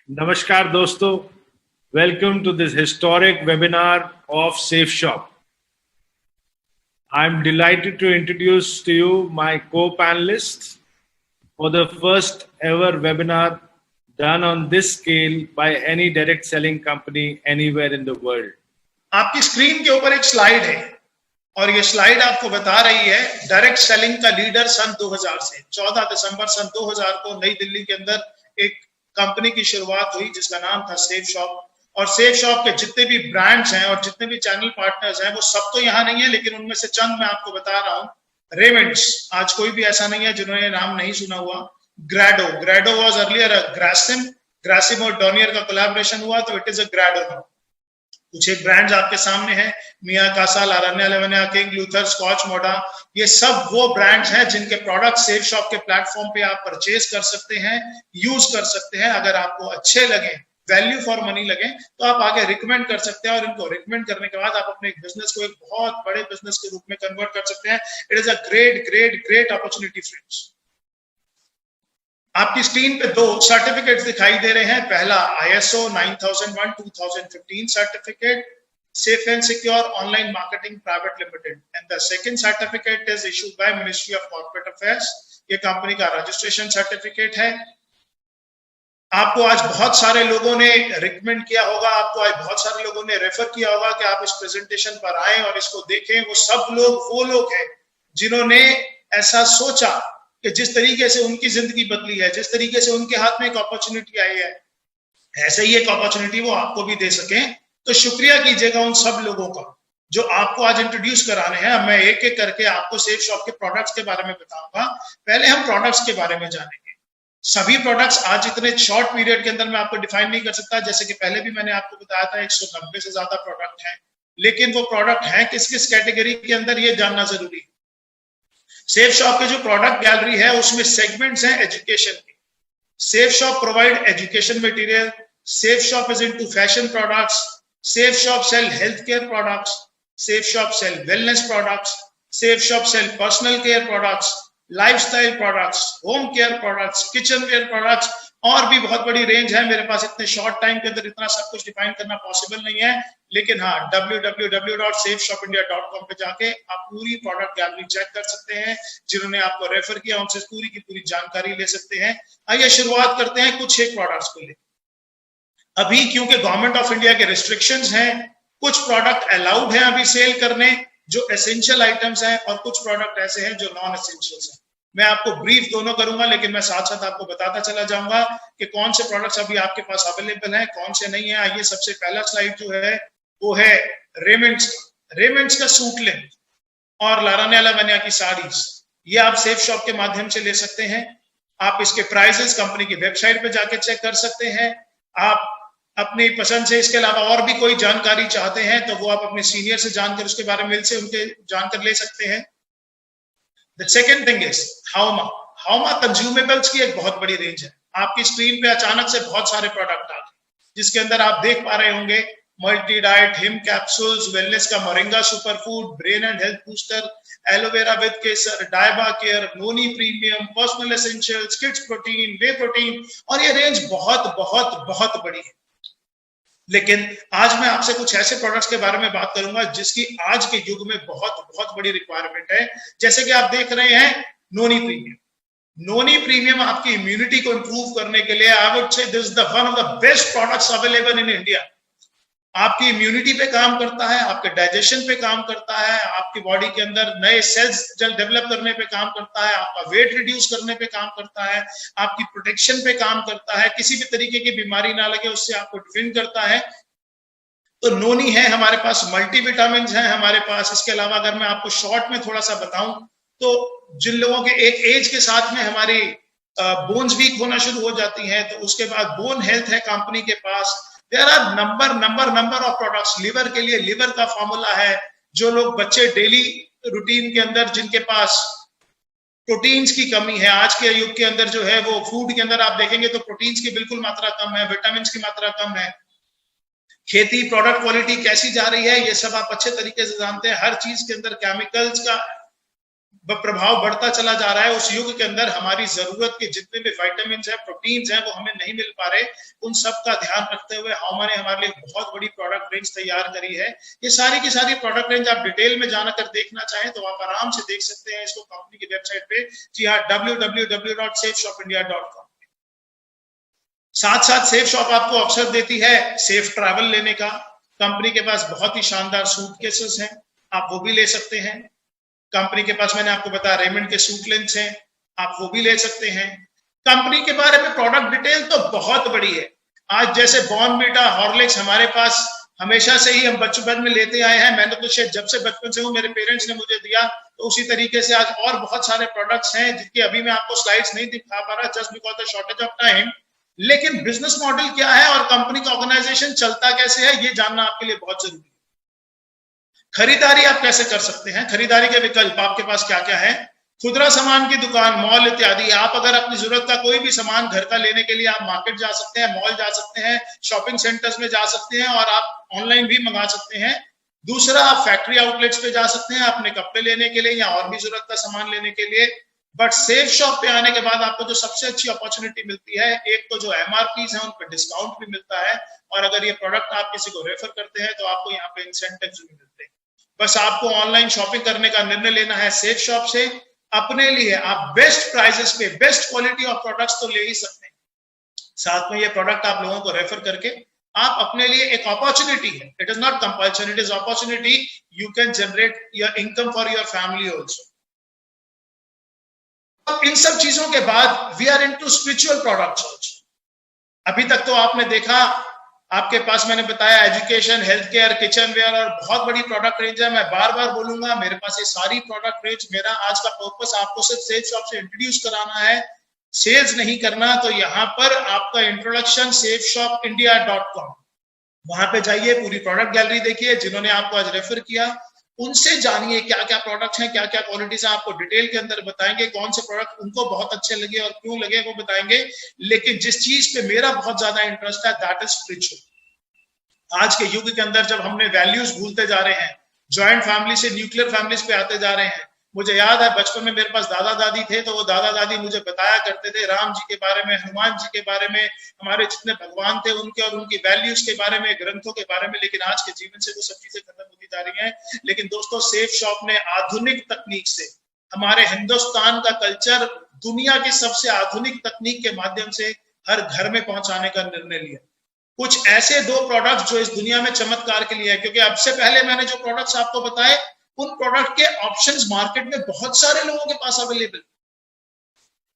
Namaskar dosto, welcome to this historic webinar of SafeShop. I'm delighted to introduce to you my co-panelists for the first ever webinar done on this scale by any direct selling company anywhere in the world. आपकी screen के ऊपर एक slide है और ये slide आपको बता रही है डायरेक्ट सेलिंग का लीडर सन 2000 से 14 दिसंबर सन 2000 को नई दिल्ली के अंदर एक कंपनी की शुरुआत हुई जिसका नाम था सेफ शॉप। और सेफ शॉप के जितने भी ब्रांड्स हैं और जितने भी चैनल पार्टनर्स हैं वो सब तो यहाँ नहीं है, लेकिन उनमें से चंद मैं आपको बता रहा हूँ। रेमंड्स, आज कोई भी ऐसा नहीं है जिन्होंने नाम नहीं सुना हुआ। ग्रेडो वाज अर्लियर ग्रासिम और डॉनियर का कोलैबोरेशन हुआ तो इट इज अ ग्रेडो। कुछ एक ब्रांड्स आपके सामने हैं, मिया कासा, लारन्या लेवनिया, किंग लूथर, स्कॉच मोडा। ये सब वो ब्रांड्स हैं जिनके प्रोडक्ट सेफ शॉप के प्लेटफॉर्म पे आप परचेज कर सकते हैं, यूज कर सकते हैं। अगर आपको अच्छे लगे, वैल्यू फॉर मनी लगे तो आप आगे रिकमेंड कर सकते हैं और इनको रिकमेंड करने के बाद आप अपने बिजनेस को एक बहुत बड़े बिजनेस के रूप में कन्वर्ट कर सकते हैं। It is a great opportunity friends. आपकी स्क्रीन पे दो सर्टिफिकेट्स दिखाई दे रहे हैं। पहला ISO 9001 2015 certificate, safe and secure online marketing private limited, and the second certificate is issued by ministry of corporate affairs. ये कंपनी का रजिस्ट्रेशन सर्टिफिकेट है। आपको आज बहुत सारे लोगों ने रिकमेंड किया होगा, आपको आज बहुत सारे लोगों ने रेफर किया होगा कि आप इस प्रेजेंटेशन पर आए और इसको देखें। वो सब लोग वो लोग हैं जिन्होंने ऐसा सोचा कि जिस तरीके से उनकी जिंदगी बदली है, जिस तरीके से उनके हाथ में एक अपॉर्चुनिटी आई है, ऐसे ही एक अपॉर्चुनिटी वो आपको भी दे सके। तो शुक्रिया कीजिएगा उन सब लोगों का जो आपको आज इंट्रोड्यूस कराने हैं। मैं एक एक करके आपको सेफ शॉप के प्रोडक्ट्स के बारे में बताऊंगा। पहले हम प्रोडक्ट्स के बारे में जानेंगे। सभी प्रोडक्ट्स आज इतने शॉर्ट पीरियड के अंदर मैं आपको डिफाइन नहीं कर सकता। जैसे कि पहले भी मैंने आपको बताया था 190 से ज्यादा प्रोडक्ट हैं, लेकिन वो प्रोडक्ट हैं किस किस कैटेगरी के अंदर, ये जानना जरूरी है। सेफ शॉप के जो प्रोडक्ट गैलरी है उसमें सेगमेंट्स हैं एजुकेशन के। Safe Shop provide education material, Safe Shop is into fashion products, Safe Shop sell health care products, Safe Shop sell wellness products, Safe Shop sell personal care products, lifestyle products, home care products, kitchenware products, और भी बहुत बड़ी range है। मेरे पास इतने short time के अंदर इतना सब कुछ डिफाइन करना पॉसिबल नहीं है, लेकिन हाँ, www.safeshopindia.com पे जाके आप पूरी प्रोडक्ट गैलरी चेक कर सकते हैं। जिन्होंने आपको रेफर किया उनसे पूरी की पूरी जानकारी ले सकते हैं। आइए शुरुआत करते हैं कुछ एक प्रोडक्ट्स को लेकर। अभी क्योंकि गवर्नमेंट ऑफ इंडिया के रिस्ट्रिक्शंस हैं, कुछ प्रोडक्ट अलाउड है अभी सेल करने जो एसेंशियल आइटम्स हैं, और कुछ प्रोडक्ट ऐसे हैं जो नॉन एसेंशियल्स हैं। मैं आपको ब्रीफ दोनों करूंगा, लेकिन मैं साथ साथ आपको बताता चला जाऊंगा कि कौन से प्रोडक्ट्स अभी आपके पास अवेलेबल हैं, कौन से नहीं है। आइए सबसे पहला स्लाइड जो है वो है रेमंड्स का सूट लेंथ और लारन्या लेवनिया की साड़ीज। ये आप सेफ शॉप के माध्यम से ले सकते हैं। आप इसके प्राइसेस कंपनी की वेबसाइट पे जाके चेक कर सकते हैं। आप अपनी पसंद से इसके अलावा और भी कोई जानकारी चाहते हैं तो वो आप अपने सीनियर से जानकर उसके बारे में से उनके जानकर ले सकते हैं। The second thing is हाउमा कंज्यूमेबल्स की एक बहुत बड़ी रेंज है। आपकी स्क्रीन पे अचानक से बहुत सारे प्रोडक्ट आ गए, जिसके अंदर आप देख पा रहे होंगे मल्टी डाइट, हिम कैप्सूल्स, वेलनेस का moringa super food, brain and health booster, aloe vera with kesar, डायबा care, noni premium, personal essentials, kids protein, whey protein, और ये रेंज बहुत बहुत बहुत बड़ी है। लेकिन आज मैं आपसे कुछ ऐसे प्रोडक्ट्स के बारे में बात करूंगा जिसकी आज के युग में बहुत बहुत बड़ी रिक्वायरमेंट है। जैसे कि आप देख रहे हैं नोनी प्रीमियम आपकी इम्यूनिटी को इंप्रूव करने के लिए I would say this is the one of the best products available in India. आपकी इम्यूनिटी पे काम करता है, आपके डाइजेशन पे काम करता है, आपकी बॉडी के अंदर नए सेल्स डेवलप करने पे काम करता है, आपका वेट रिड्यूस करने पे काम करता है, आपकी प्रोटेक्शन पे काम करता है, किसी भी तरीके की बीमारी ना लगे उससे आपको डिफेंड करता है। तो नोनी है हमारे पास, मल्टीविटामिन है हमारे पास। इसके अलावा अगर मैं आपको शॉर्ट में थोड़ा सा बताऊं तो जिन लोगों के एक एज के साथ में हमारी बोन्स वीक होना शुरू हो जाती हैं तो उसके बाद बोन हेल्थ है कंपनी के पास। There are number of products. Liver के लिए लिवर का फॉर्मूला है। जो लोग बच्चे डेली रूटीन के अंदर जिनके पास प्रोटीन्स की कमी है, आज के युग के अंदर जो है वो फूड के अंदर आप देखेंगे तो प्रोटीन्स की बिल्कुल मात्रा कम है, विटामिन की मात्रा कम है। खेती प्रोडक्ट क्वालिटी कैसी जा रही है ये सब आप अच्छे तरीके से जानते हैं। हर चीज के अंदर केमिकल्स का प्रभाव बढ़ता चला जा रहा है। उस युग के अंदर हमारी जरूरत के जितने भी विटामिन है, प्रोटीन्स हैं, वो हमें नहीं मिल पा रहे। उन सब का ध्यान रखते हुए हमने हमारे लिए बहुत बड़ी प्रोडक्ट रेंज तैयार करी है। ये सारी की सारी प्रोडक्ट रेंज आप डिटेल में जाकर देखना चाहें तो आप आराम से देख सकते हैं इसको कंपनी की वेबसाइट पे। जी हाँ, www.safeshopindia.com। साथ साथ सेफ शॉप आपको अवसर देती है सेफ ट्रैवल लेने का। कंपनी के पास बहुत ही शानदार सूटकेसेस हैं, आप वो भी ले सकते हैं। कंपनी के पास मैंने आपको बताया रेमंड के सूट लेंस हैं, आप वो भी ले सकते हैं। कंपनी के बारे में प्रोडक्ट डिटेल तो बहुत बड़ी है। आज जैसे बॉर्नवीटा, हॉर्लिक्स हमारे पास हमेशा से ही हम बचपन में लेते आए हैं। मैंने तो शायद जब से बचपन से हूँ, मेरे पेरेंट्स ने मुझे दिया, तो उसी तरीके से आज और बहुत सारे प्रोडक्ट्स हैं जिनकी अभी मैं आपको स्लाइड्स नहीं दिखा पा रहा just because the shortage of time. लेकिन बिजनेस मॉडल क्या है और कंपनी का ऑर्गेनाइजेशन चलता कैसे है, ये जानना आपके लिए बहुत जरूरी है। खरीदारी आप कैसे कर सकते हैं, खरीदारी के विकल्प आपके पास क्या क्या है। खुदरा सामान की दुकान, मॉल इत्यादि। आप अगर अपनी जरूरत का कोई भी सामान घर का लेने के लिए आप मार्केट जा सकते हैं, मॉल जा सकते हैं, शॉपिंग सेंटर्स में जा सकते हैं और आप ऑनलाइन भी मंगा सकते हैं। दूसरा, आप फैक्ट्री आउटलेट्स पे जा सकते हैं अपने कपड़े लेने के लिए या और भी जरूरत का सामान लेने के लिए। बट सेफ शॉप पे आने के बाद आपको जो सबसे अच्छी अपॉर्चुनिटी मिलती है, एक तो जो एमआरपी है उन पर डिस्काउंट भी मिलता है, और अगर ये प्रोडक्ट आप किसी को रेफर करते हैं तो आपको यहाँ पे इंसेंटिव भी मिलते हैं। बस आपको ऑनलाइन शॉपिंग करने का निर्णय लेना है सेफ शॉप से। अपने लिए आप बेस्ट प्राइसेस पे बेस्ट क्वालिटी ऑफ प्रोडक्ट्स तो ले ही सकते हैं, साथ में ये प्रोडक्ट आप लोगों को रेफर करके आप अपने लिए एक अपॉर्चुनिटी है, it is not compulsion, it is opportunity, you can generate your income for your family also. इन सब चीजों के बाद we are into spiritual products also. अभी तक तो आपने देखा, आपके पास मैंने बताया education, health care, kitchenware और बहुत बड़ी प्रोडक्ट रेंज है। मैं बार बार बोलूंगा, मेरे पास ये सारी प्रोडक्ट रेंज, मेरा आज का पर्पस आपको सिर्फ सेल्स शॉप से इंट्रोड्यूस कराना है, सेल्स नहीं करना। तो यहाँ पर आपका इंट्रोडक्शन safeshopindia.com, वहां पे जाइए, पूरी प्रोडक्ट गैलरी देखिए। जिन्होंने आपको आज रेफर किया उनसे जानिए क्या क्या प्रोडक्ट्स हैं, क्या क्या क्वालिटीज हैं, आपको डिटेल के अंदर बताएंगे कौन से प्रोडक्ट उनको बहुत अच्छे लगे और क्यों लगे वो बताएंगे। लेकिन जिस चीज पे मेरा बहुत ज्यादा इंटरेस्ट है दैट इज स्पिरिचुअल। आज के युग के अंदर जब हमने वैल्यूज भूलते जा रहे हैं, जॉइंट फैमिली से न्यूक्लियर फैमिलीज पे आते जा रहे हैं। मुझे याद है बचपन में मेरे पास दादा दादी थे, तो वो दादा दादी मुझे बताया करते थे राम जी के बारे में, हनुमान जी के बारे में, हमारे जितने भगवान थे उनके और उनकी वैल्यूज के बारे में, ग्रंथों के बारे में। लेकिन आज के जीवन से वो सब चीजें खत्म होती जा रही हैं। लेकिन दोस्तों, सेफ शॉप ने आधुनिक तकनीक से हमारे हिंदुस्तान का कल्चर दुनिया की सबसे आधुनिक तकनीक के माध्यम से हर घर में पहुंचाने का निर्णय लिया। कुछ ऐसे दो प्रोडक्ट जो इस दुनिया में चमत्कार के लिए है, क्योंकि अब से पहले मैंने जो प्रोडक्ट्स आपको बताए उन प्रोडक्ट के ऑप्शंस मार्केट में बहुत सारे लोगों के पास अवेलेबल।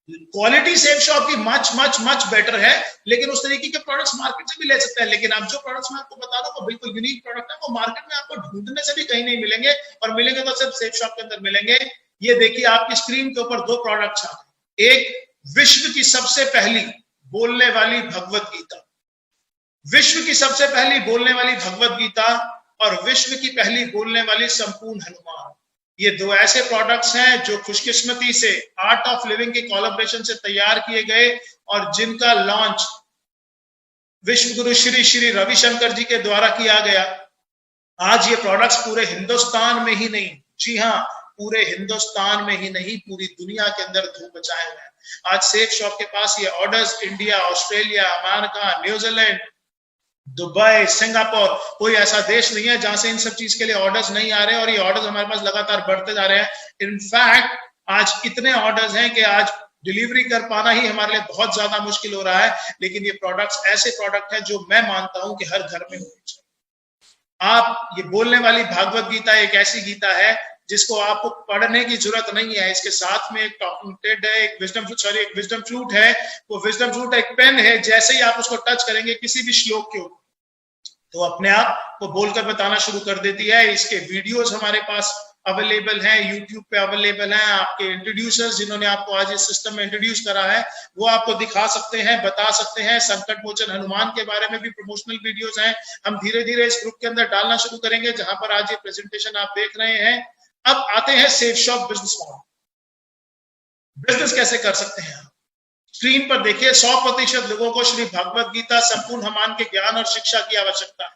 क्वालिटी सेफ शॉप की मच मच मच बेटर है, लेकिन उस तरीके के प्रोडक्ट्स मार्केट से भी ले सकते हैं। लेकिन अब जो प्रोडक्ट्स मैं आपको बता रहा हूं वो बिल्कुल यूनिक प्रोडक्ट है, वो मार्केट में आपको ढूंढने से भी कहीं नहीं मिलेंगे, और मिलेंगे तो सिर्फ सेफ शॉप के अंदर मिलेंगे। ये देखिए आपकी स्क्रीन के ऊपर दो प्रोडक्ट्स आ गए। एक विश्व की सबसे पहली बोलने वाली भगवत गीता, विश्व की सबसे पहली बोलने वाली भगवत गीता और विश्व की पहली बोलने वाली संपूर्ण हनुमान। ये दो ऐसे प्रोडक्ट्स हैं जो खुशकिस्मती से आर्ट ऑफ लिविंग के कोलैबोरेशन से तैयार किए गए और जिनका लॉन्च विश्व गुरु श्री श्री रविशंकर जी के द्वारा किया गया। आज ये प्रोडक्ट्स पूरे हिंदुस्तान में ही नहीं, जी हाँ, पूरे हिंदुस्तान में ही नहीं, पूरी दुनिया के अंदर धूम मचाए हुए हैं। आज सेफ शॉप के पास ये orders India, Australia, America, New Zealand, Dubai, Singapore, कोई ऐसा देश नहीं है जहां से इन सब चीज के लिए ऑर्डर्स नहीं आ रहे हैं, और ये ऑर्डर्स हमारे पास लगातार बढ़ते जा रहे हैं। इनफैक्ट आज इतने ऑर्डर्स हैं कि आज डिलीवरी कर पाना ही हमारे लिए बहुत ज्यादा मुश्किल हो रहा है। लेकिन ये प्रोडक्ट्स ऐसे प्रोडक्ट हैं जो मैं मानता हूं कि हर घर में होनी चाहिए। आप ये बोलने वाली भागवत गीता एक ऐसी गीता है जिसको आपको पढ़ने की जरूरत नहीं है। इसके साथ में एक टॉकिंग टेड है, एक विजडम फ्लूट है। वो विजडम फ्लूट एक पेन है, जैसे ही आप उसको टच करेंगे किसी भी श्लोक के ऊपर तो अपने आप वो बोलकर बताना शुरू कर देती है। इसके वीडियोस हमारे पास अवेलेबल हैं, यूट्यूब पे अवेलेबल हैं। आपके इंट्रोड्यूसर्स जिन्होंने आपको आज इस सिस्टम में इंट्रोड्यूस करा है वो आपको दिखा सकते हैं, बता सकते हैं। संकट मोचन हनुमान के बारे में भी प्रमोशनल वीडियोस हैं, हम धीरे धीरे इस ग्रुप के अंदर डालना शुरू करेंगे, जहां पर आज ये प्रेजेंटेशन आप देख रहे हैं। अब आते हैं safe shop business model. Business कैसे कर सकते हैं? स्क्रीन पर देखिए, 100% लोगों को श्री भगवत गीता संपूर्ण हनुमान के ज्ञान और शिक्षा की आवश्यकता है।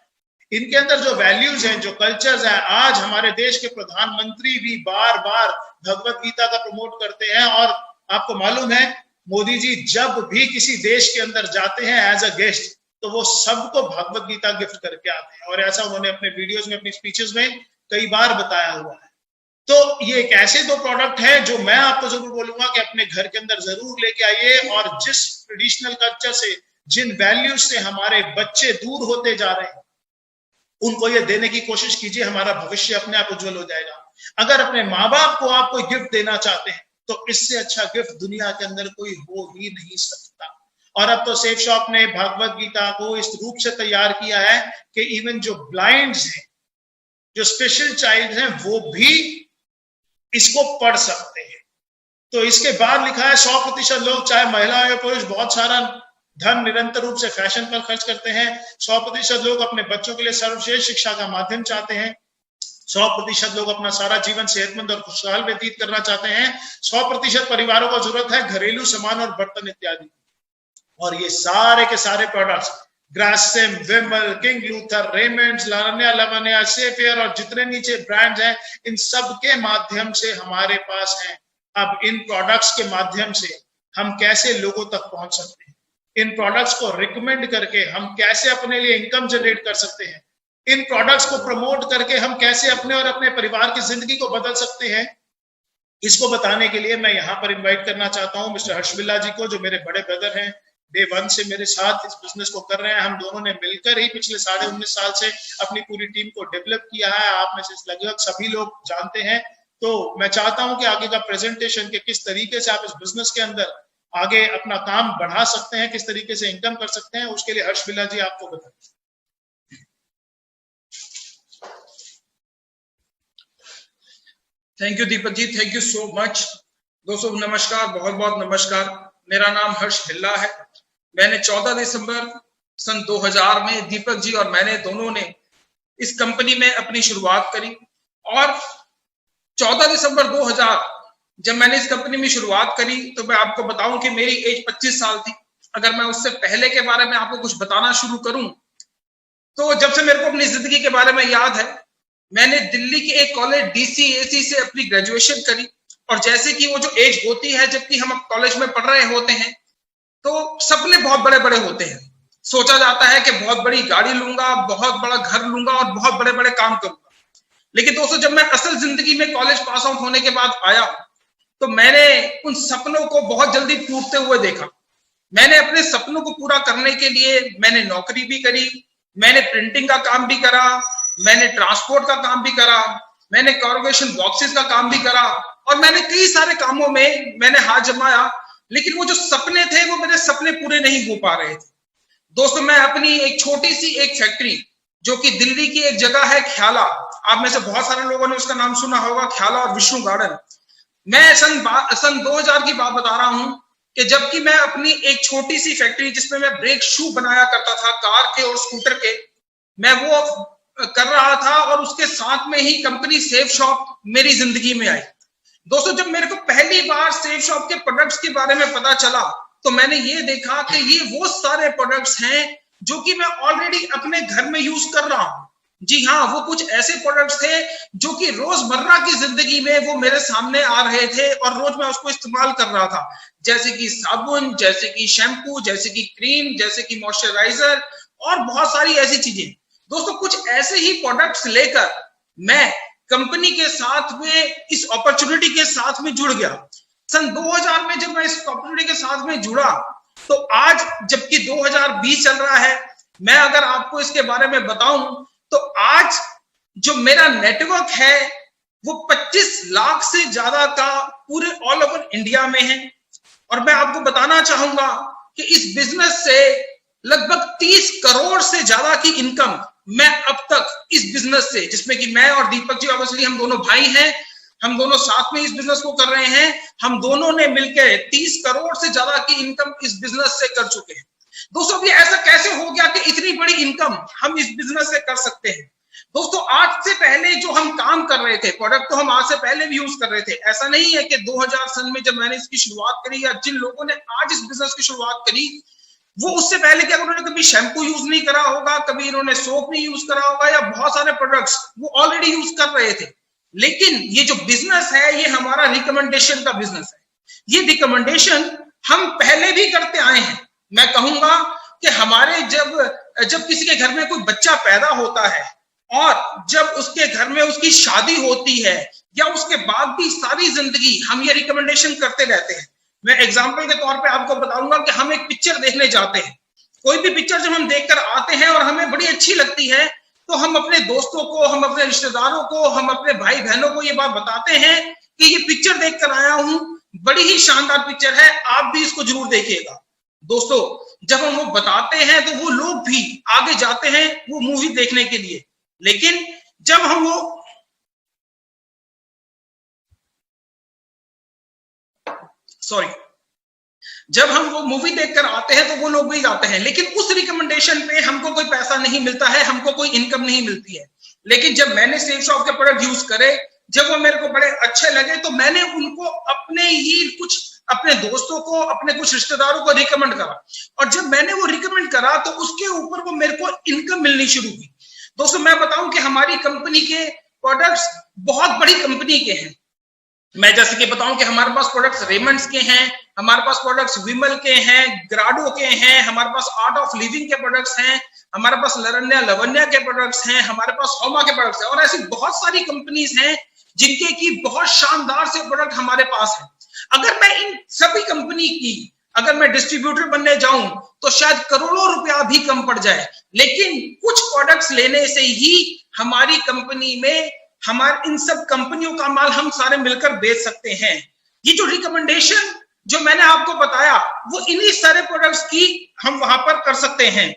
इनके अंदर जो वैल्यूज हैं, जो कल्चर्स हैं, आज हमारे देश के प्रधानमंत्री भी बार बार भगवत गीता का प्रमोट करते हैं। और आपको मालूम है मोदी जी जब भी किसी देश के अंदर जाते हैं एज अ गेस्ट, तो वो सबको भगवत गीता गिफ्ट करके आते हैं, और ऐसा उन्होंने अपने वीडियोस में, अपनी स्पीचेस में कई बार बताया हुआ है। तो ये एक ऐसे दो प्रोडक्ट है जो मैं आपको जरूर बोलूंगा कि अपने घर के अंदर जरूर लेके आइए, और जिस ट्रेडिशनल कल्चर से, जिन वैल्यूज से हमारे बच्चे दूर होते जा रहे हैं, उनको ये देने की कोशिश कीजिए। हमारा भविष्य अपने आप उज्जवल हो जाएगा। अगर अपने माँ बाप को आप कोई गिफ्ट देना चाहते हैं तो इससे अच्छा गिफ्ट दुनिया के अंदर कोई हो ही नहीं सकता। और अब तो सेफ शॉप ने भगवत गीता को इस रूप से तैयार किया है कि इवन जो ब्लाइंड्स हैं, जो स्पेशल चाइल्ड हैं, वो भी इसको पढ़ सकते हैं। तो इसके बाद लिखा है 100% लोग, चाहे महिला या पुरुष, बहुत सारा धन निरंतर रूप से फैशन पर खर्च करते हैं। 100% लोग अपने बच्चों के लिए सर्वश्रेष्ठ शिक्षा का माध्यम चाहते हैं। 100% लोग अपना सारा जीवन सेहतमंद और खुशहाल व्यतीत करना चाहते हैं। 100% परिवारों को जरूरत है घरेलू सामान और बर्तन इत्यादि। और ये सारे के सारे प्रोडक्ट्स, ग्रासिम, विमल, किंग लूथर, रेमंड्स, लावण्या लवण्या, सेफेयर और जितने नीचे ब्रांड्स हैं, इन सब के माध्यम से हमारे पास हैं। अब इन प्रोडक्ट्स के माध्यम से हम कैसे लोगों तक पहुंच सकते हैं, इन प्रोडक्ट्स को रिकमेंड करके हम कैसे अपने लिए इनकम जनरेट कर सकते हैं, इन प्रोडक्ट्स को प्रमोट करके हम कैसे अपने और अपने परिवार की जिंदगी को बदल सकते हैं, इसको बताने के लिए मैं यहाँ पर इनवाइट करना चाहता हूँ मिस्टर हर्ष बिल्ला जी को, जो मेरे बड़े ब्रदर हैं, डे 1 से मेरे साथ इस बिजनेस को कर रहे हैं। हम दोनों ने मिलकर ही पिछले 19.5 साल से अपनी पूरी टीम को डेवलप किया है। आप में से लगभग सभी लोग जानते हैं। तो मैं चाहता हूं कि आगे का प्रेजेंटेशन के किस तरीके से आप इस बिजनेस के अंदर आगे अपना काम बढ़ा सकते हैं, किस तरीके से इनकम कर सकते हैं, उसके लिए हर्ष बिल्ला जी आपको बताएं। Thank you Deepak ji, thank you so much. दोस्तों नमस्कार, बहुत बहुत नमस्कार। मेरा नाम हर्ष बिल्ला है। मैंने 14 दिसंबर सन 2000 में दीपक जी और मैंने दोनों ने इस कंपनी में अपनी शुरुआत करी। और 14 दिसंबर 2000 जब मैंने इस कंपनी में शुरुआत करी तो मैं आपको बताऊं कि मेरी एज 25 साल थी। अगर मैं उससे पहले के बारे में आपको कुछ बताना शुरू करूं तो जब से मेरे को अपनी जिंदगी के बारे में याद है, मैंने दिल्ली के एक कॉलेज DCAC से अपनी ग्रेजुएशन करी। और जैसे कि वो जो एज होती है जबकि हम कॉलेज में पढ़ रहे होते हैं तो सपने बहुत बड़े बड़े होते हैं। सोचा जाता है कि बहुत बड़ी गाड़ी लूंगा, बहुत बड़ा घर लूंगा और बहुत बड़े बड़े काम करूंगा। लेकिन दोस्तों जब मैं असल जिंदगी में कॉलेज पास आउट होने के बाद आया तो मैंने उन सपनों को बहुत जल्दी टूटते हुए देखा। मैंने अपने सपनों को पूरा करने के लिए मैंने नौकरी भी करी, मैंने प्रिंटिंग का काम भी करा, मैंने ट्रांसपोर्ट का काम भी करा, मैंने कॉर्पोरेशन बॉक्सेस का काम भी करा और मैंने कई सारे कामों में मैंने हाथ जमाया। लेकिन वो जो सपने थे वो मेरे सपने पूरे नहीं हो पा रहे थे। दोस्तों मैं अपनी एक छोटी सी एक फैक्ट्री जो कि दिल्ली की एक जगह है ख्याला, आप में से बहुत सारे लोगों ने उसका नाम सुना होगा, ख्याला और विष्णु गार्डन। मैं सन 2000 की बात बता रहा हूं कि जबकि मैं अपनी एक छोटी सी फैक्ट्री जिसमें मैं ब्रेक शू बनाया करता था कार के और स्कूटर के, मैं वो कर रहा था और उसके साथ में ही कंपनी सेफ शॉप मेरी जिंदगी में आई। दोस्तों जब मेरे को पहली बार सेफ शॉप के प्रोडक्ट्स के बारे में पता चला तो मैंने ये देखा कि ये वो सारे प्रोडक्ट्स हैं जो कि मैं ऑलरेडी अपने घर में यूज कर रहा हूं। जी हाँ, वो कुछ ऐसे प्रोडक्ट्स थे जो कि रोजमर्रा की जिंदगी में वो मेरे सामने आ रहे थे और रोज मैं उसको इस्तेमाल कर रहा था, जैसे कि साबुन, जैसे कि शैम्पू, जैसे कि क्रीम, जैसे कि मॉइस्चराइजर और बहुत सारी ऐसी चीजें। दोस्तों कुछ ऐसे ही प्रोडक्ट्स लेकर मैं कंपनी के साथ में इस अपॉर्चुनिटी के साथ में जुड़ गया। सन 2000 में जब मैं इस अपॉर्चुनिटी के साथ में जुड़ा तो आज जबकि 2020 चल रहा है, मैं अगर आपको इसके बारे में बताऊं तो आज जो मेरा नेटवर्क है वो 25 लाख से ज्यादा का पूरे ऑल ओवर इंडिया में है। और मैं आपको बताना चाहूंगा कि इस बिजनेस से लगभग 30 करोड़ से ज्यादा की इनकम मैं अब तक इस बिजनेस से, जिसमें कि मैं और दीपक जी ऑब्वियसली हम दोनों भाई हैं, हम दोनों साथ में इस बिजनेस को कर रहे हैं, हम दोनों ने मिलकर 30 करोड़ से ज्यादा की इनकम इस बिजनेस से कर चुके हैं। दोस्तों ये ऐसा कैसे हो गया कि इतनी बड़ी इनकम हम इस बिजनेस से कर सकते हैं? दोस्तों आज से पहले जो हम काम कर रहे थे, प्रोडक्ट तो हम आज से पहले भी यूज कर रहे थे। ऐसा नहीं है कि 2000 सन में जब मैंने इसकी शुरुआत करी या जिन लोगों ने आज इस बिजनेस की शुरुआत करी वो उससे पहले कि अगर उन्होंने कभी शैम्पू यूज नहीं करा होगा, कभी इन्होंने सोप नहीं यूज करा होगा, या बहुत सारे प्रोडक्ट्स वो ऑलरेडी यूज कर रहे थे। लेकिन ये जो बिजनेस है ये हमारा रिकमेंडेशन का बिजनेस है। ये रिकमेंडेशन हम पहले भी करते आए हैं। मैं कहूंगा कि हमारे जब किसी के घर में कोई बच्चा पैदा होता है और जब उसके घर में उसकी शादी होती है या उसके बाद भी सारी जिंदगी हम ये रिकमेंडेशन करते रहते हैं। मैं एग्जांपल के तौर पे आपको बताऊंगा कि हम एक पिक्चर देखने जाते हैं। कोई भी पिक्चर जब हम देखकर आते हैं और हमें बड़ी अच्छी लगती है तो हम अपने दोस्तों को, हम अपने रिश्तेदारों को, हम अपने भाई बहनों को ये बात बताते हैं कि ये पिक्चर देखकर आया हूं, बड़ी ही शानदार पिक्चर है, आप भी इसको जरूर देखिएगा। दोस्तों, जब हम वो बताते हैं तो वो लोग भी आगे जाते हैं वो मूवी देखने के लिए। लेकिन जब हम वो मूवी देखकर आते हैं तो वो लोग भी जाते हैं, लेकिन उस रिकमेंडेशन पे हमको कोई पैसा नहीं मिलता है, हमको कोई इनकम नहीं मिलती है। लेकिन जब मैंने सेफ शॉप के प्रोडक्ट यूज करे, जब वो मेरे को बड़े अच्छे लगे, तो मैंने उनको अपने दोस्तों को, अपने कुछ रिश्तेदारों को रिकमेंड करा, और जब मैंने वो रिकमेंड करा तो उसके ऊपर वो मेरे को इनकम मिलनी शुरू हुई। दोस्तों, मैं बताऊं कि हमारी कंपनी के प्रोडक्ट्स बहुत बड़ी कंपनी के हैं। मैं जैसे कि बताऊं कि हमारे पास प्रोडक्ट्स रेमंड्स के हैं, हमारे पास प्रोडक्ट्स विमल के हैं, ग्राडो के हैं, हमारे पास आर्ट ऑफ लिविंग के प्रोडक्ट्स हैं, हमारे पास लरण्या लवन्या के प्रोडक्ट्स हैं, हमारे पास होमा के प्रोडक्ट्स हैं, और ऐसी बहुत सारी कंपनीज हैं जिनके की बहुत शानदार से प्रोडक्ट हमारे पास है। अगर मैं इन सभी कंपनी की अगर मैं डिस्ट्रीब्यूटर बनने जाऊं तो शायद करोड़ों रुपया भी कम पड़ जाए, लेकिन कुछ प्रोडक्ट्स लेने से ही हमारी कंपनी में हमारे इन सब कंपनियों का माल हम सारे मिलकर बेच सकते हैं। ये जो रिकमेंडेशन जो मैंने आपको बताया वो इन्हीं सारे प्रोडक्ट्स की हम वहां पर कर सकते हैं।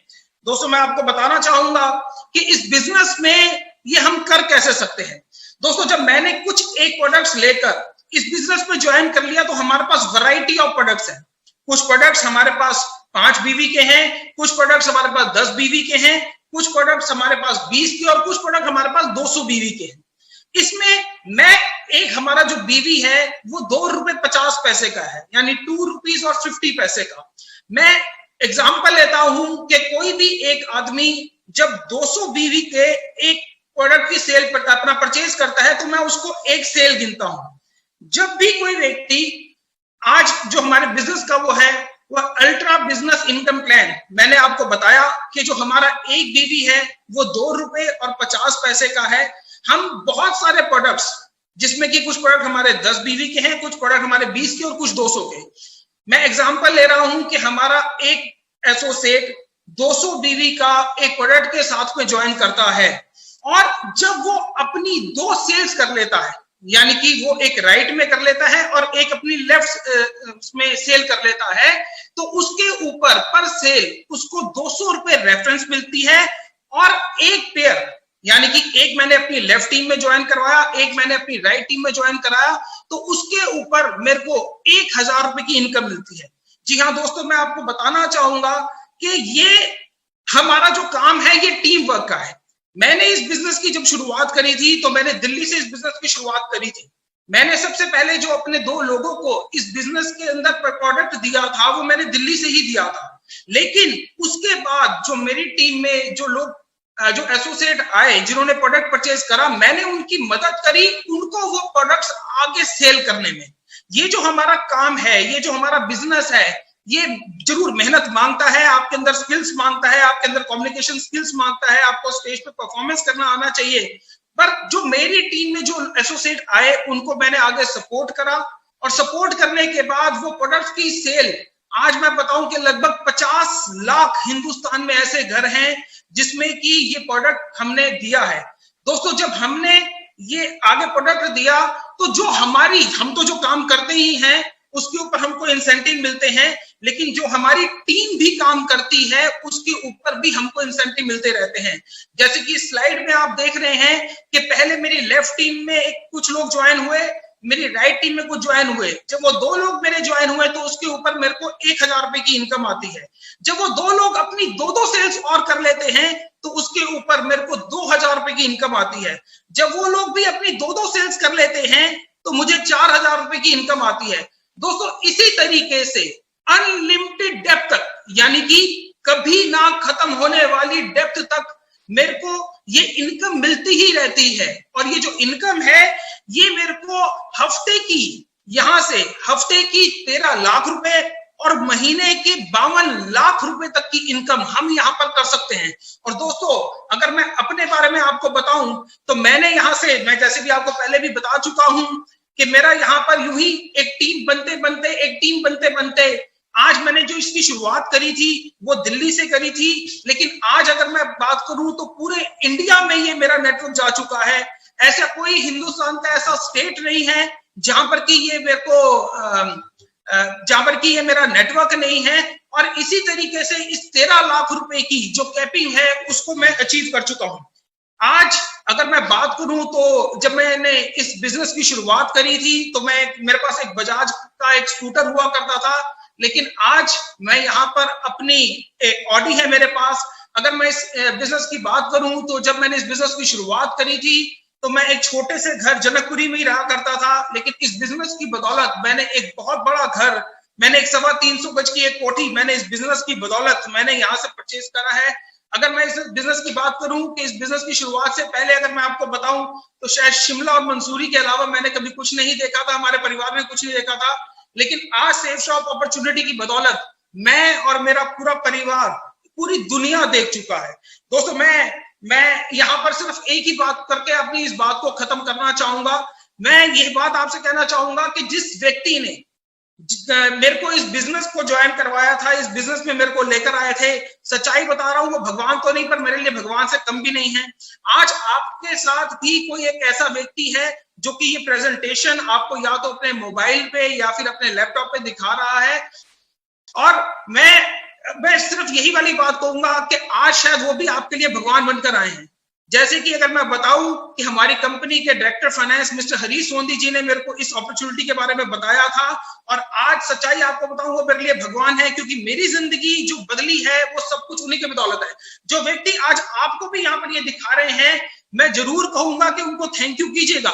दोस्तों, मैं आपको बताना चाहूंगा कि इस बिजनेस में ये हम कर कैसे सकते हैं। दोस्तों, जब मैंने कुछ एक प्रोडक्ट्स लेकर इस बिजनेस में ज्वाइन कर लिया तो हमारे पास वैरायटी ऑफ प्रोडक्ट्स हैं। कुछ प्रोडक्ट्स हमारे पास 5 बीवी के हैं, कुछ प्रोडक्ट्स हमारे पास 10 बीवी के हैं, कुछ प्रोडक्ट्स हमारे पास 20 के, और कुछ प्रोडक्ट हमारे पास 200 बीवी के हैं। इसमें मैं एक हमारा जो बीवी है वो ₹2.50 का है, यानी ₹2.50 का। मैं एग्जांपल लेता हूं कि कोई भी एक आदमी जब 200 बीवी के एक प्रोडक्ट की सेल पर अपना परचेज करता है तो मैं उसको एक सेल गिनता हूं। जब भी कोई व्यक्ति आज जो हमारे बिजनेस का वो है वह अल्ट्रा बिजनेस इनकम प्लान, मैंने आपको बताया कि जो हमारा एक बीवी है वो ₹2.50 का है। हम बहुत सारे प्रोडक्ट्स जिसमें कि कुछ प्रोडक्ट हमारे 10 बीवी के हैं, कुछ प्रोडक्ट हमारे 20 के और कुछ 200 के। मैं एग्जांपल ले रहा हूं कि हमारा एक एसोसिएट 200 बीवी का एक प्रोडक्ट के साथ में ज्वाइन करता है, और जब वो अपनी 2 सेल्स कर लेता है, यानी कि वो एक राइट में कर लेता है और एक अपनी लेफ्ट में सेल कर लेता है, तो उसके ऊपर पर सेल उसको ₹200 रेफरेंस मिलती है। और एक पेयर, यानी कि एक मैंने अपनी लेफ्ट टीम में ज्वाइन करवाया, एक मैंने अपनी राइट टीम में ज्वाइन कराया, तो उसके ऊपर मेरे को ₹1000 की इनकम मिलती है। जी हाँ दोस्तों, मैं आपको बताना चाहूंगा कि ये हमारा जो काम है ये टीम वर्क का है। मैंने इस बिजनेस की जब शुरुआत करी थी तो मैंने दिल्ली से इस बिजनेस की शुरुआत करी थी। मैंने सबसे पहले जो अपने 2 लोगों को इस बिजनेस के अंदर प्रोडक्ट दिया था वो मैंने दिल्ली से ही दिया था। लेकिन उसके बाद जो मेरी टीम में जो लोग जो एसोसिएट आए जिन्होंने प्रोडक्ट परचेज करा, मैंने उनकी मदद करी उनको वो प्रोडक्ट्स आगे सेल करने में। ये जो हमारा काम है, ये जो हमारा बिजनेस है, ये जरूर मेहनत मांगता है, आपके अंदर स्किल्स मांगता है, आपके अंदर कम्युनिकेशन स्किल्स मांगता है, आपको स्टेज पे परफॉर्मेंस करना आना चाहिए। पर जो मेरी टीम में जो एसोसिएट आए उनको मैंने आगे सपोर्ट करा, और सपोर्ट करने के बाद वो प्रोडक्ट्स की सेल, आज मैं बताऊं कि लगभग 50 लाख हिंदुस्तान में ऐसे घर हैं जिसमें कि ये प्रोडक्ट हमने दिया है। दोस्तों, जब हमने ये आगे प्रोडक्ट दिया तो जो हम तो जो काम करते ही हैं उसके ऊपर हमको इंसेंटिव मिलते हैं, लेकिन जो हमारी टीम भी काम करती है उसके ऊपर भी हमको इंसेंटिव मिलते रहते हैं। जैसे कि स्लाइड में आप देख रहे हैं कि पहले मेरी लेफ्ट टीम में कुछ लोग ज्वाइन हुए, मेरी राइट टीम में कुछ ज्वाइन हुए। जब वो 2 लोग मेरे ज्वाइन हुए तो उसके ऊपर मेरे को ₹1000 की इनकम आती है। जब वो 2 लोग अपनी 2 सेल्स और कर लेते हैं तो उसके ऊपर मेरे को ₹2000 की इनकम आती है। जब वो लोग भी अपनी 2 सेल्स कर लेते हैं तो मुझे ₹4000 की इनकम आती है। दोस्तों, इसी तरीके से अनलिमिटेड डेप्थ तक, यानी कि कभी ना खत्म होने वाली डेप्थ तक मेरे को ये इनकम मिलती ही रहती है। और ये जो इनकम है ये मेरे को हफ्ते की, यहां से हफ्ते की 13 लाख रुपए और महीने के 52 लाख रुपए तक की इनकम हम यहाँ पर कर सकते हैं। और दोस्तों अगर मैं अपने बारे में आपको बताऊं तो मैंने यहाँ से, मैं जैसे भी आपको पहले भी बता चुका हूं कि मेरा यहाँ पर यूं ही एक टीम बनते बनते आज मैंने जो इसकी शुरुआत करी थी वो दिल्ली से करी थी, लेकिन आज अगर मैं बात करूं तो पूरे इंडिया में ये मेरा नेटवर्क जा चुका है। ऐसा कोई हिंदुस्तान का ऐसा स्टेट नहीं है जहां पर कि ये मेरे को जहां पर कि ये मेरा नेटवर्क नहीं है। और इसी तरीके से इस 13 लाख रुपए की जो कैपिंग है उसको मैं अचीव कर चुका हूं। आज अगर मैं बात करूं तो जब मैंने इस बिजनेस की शुरुआत करी थी तो मेरे पास एक बजाज का एक स्कूटर हुआ करता था, लेकिन आज मैं यहाँ पर अपनी एक ऑडी है मेरे पास। अगर मैं इस बिजनेस की बात करूं तो जब मैंने इस बिजनेस की शुरुआत करी थी तो मैं एक छोटे से घर जनकपुरी में ही रहा करता था, लेकिन इस बिजनेस की बदौलत मैंने एक बहुत बड़ा घर, मैंने एक 325 गज की एक कोठी मैंने इस बिजनेस की बदौलत मैंने यहाँ से परचेज करा है। अगर मैं इस बिजनेस की बात करूं कि इस बिजनेस की शुरुआत से पहले अगर मैं आपको बताऊं तो शायद शिमला और मंसूरी के अलावा मैंने कभी कुछ नहीं देखा था, हमारे परिवार ने कुछ नहीं देखा था। लेकिन आज सेफ शॉप अपॉर्चुनिटी की बदौलत मैं और मेरा पूरा परिवार पूरी दुनिया देख चुका है। दोस्तों मैं यहाँ पर सिर्फ एक ही बात करके अपनी इस बात को खत्म करना चाहूंगा। मैं ये बात आपसे कहना चाहूंगा कि जिस व्यक्ति ने मेरे को इस बिजनेस को ज्वाइन करवाया था, इस बिजनेस में मेरे को लेकर आए थे, सच्चाई बता रहा हूं वो भगवान तो नहीं पर मेरे लिए भगवान से कम भी नहीं है। आज आपके साथ भी कोई एक ऐसा व्यक्ति है जो कि ये प्रेजेंटेशन आपको या तो अपने मोबाइल पे या फिर अपने लैपटॉप पे दिखा रहा है। और मैं सिर्फ यही वाली बात कहूंगा कि आज शायद वो भी आपके लिए भगवान बनकर आए हैं। जैसे कि अगर मैं बताऊं कि हमारी कंपनी के डायरेक्टर फाइनेंस मिस्टर हरीश सोंधी जी ने मेरे को इस अपॉर्चुनिटी के बारे में बताया था, और आज सच्चाई आपको बताऊं वो मेरे लिए भगवान है, क्योंकि मेरी जिंदगी जो बदली है वो सब कुछ उन्हीं के बदौलत है। जो व्यक्ति आज आपको भी यहाँ पर ये दिखा रहे हैं, मैं जरूर कहूंगा कि उनको थैंक यू कीजिएगा,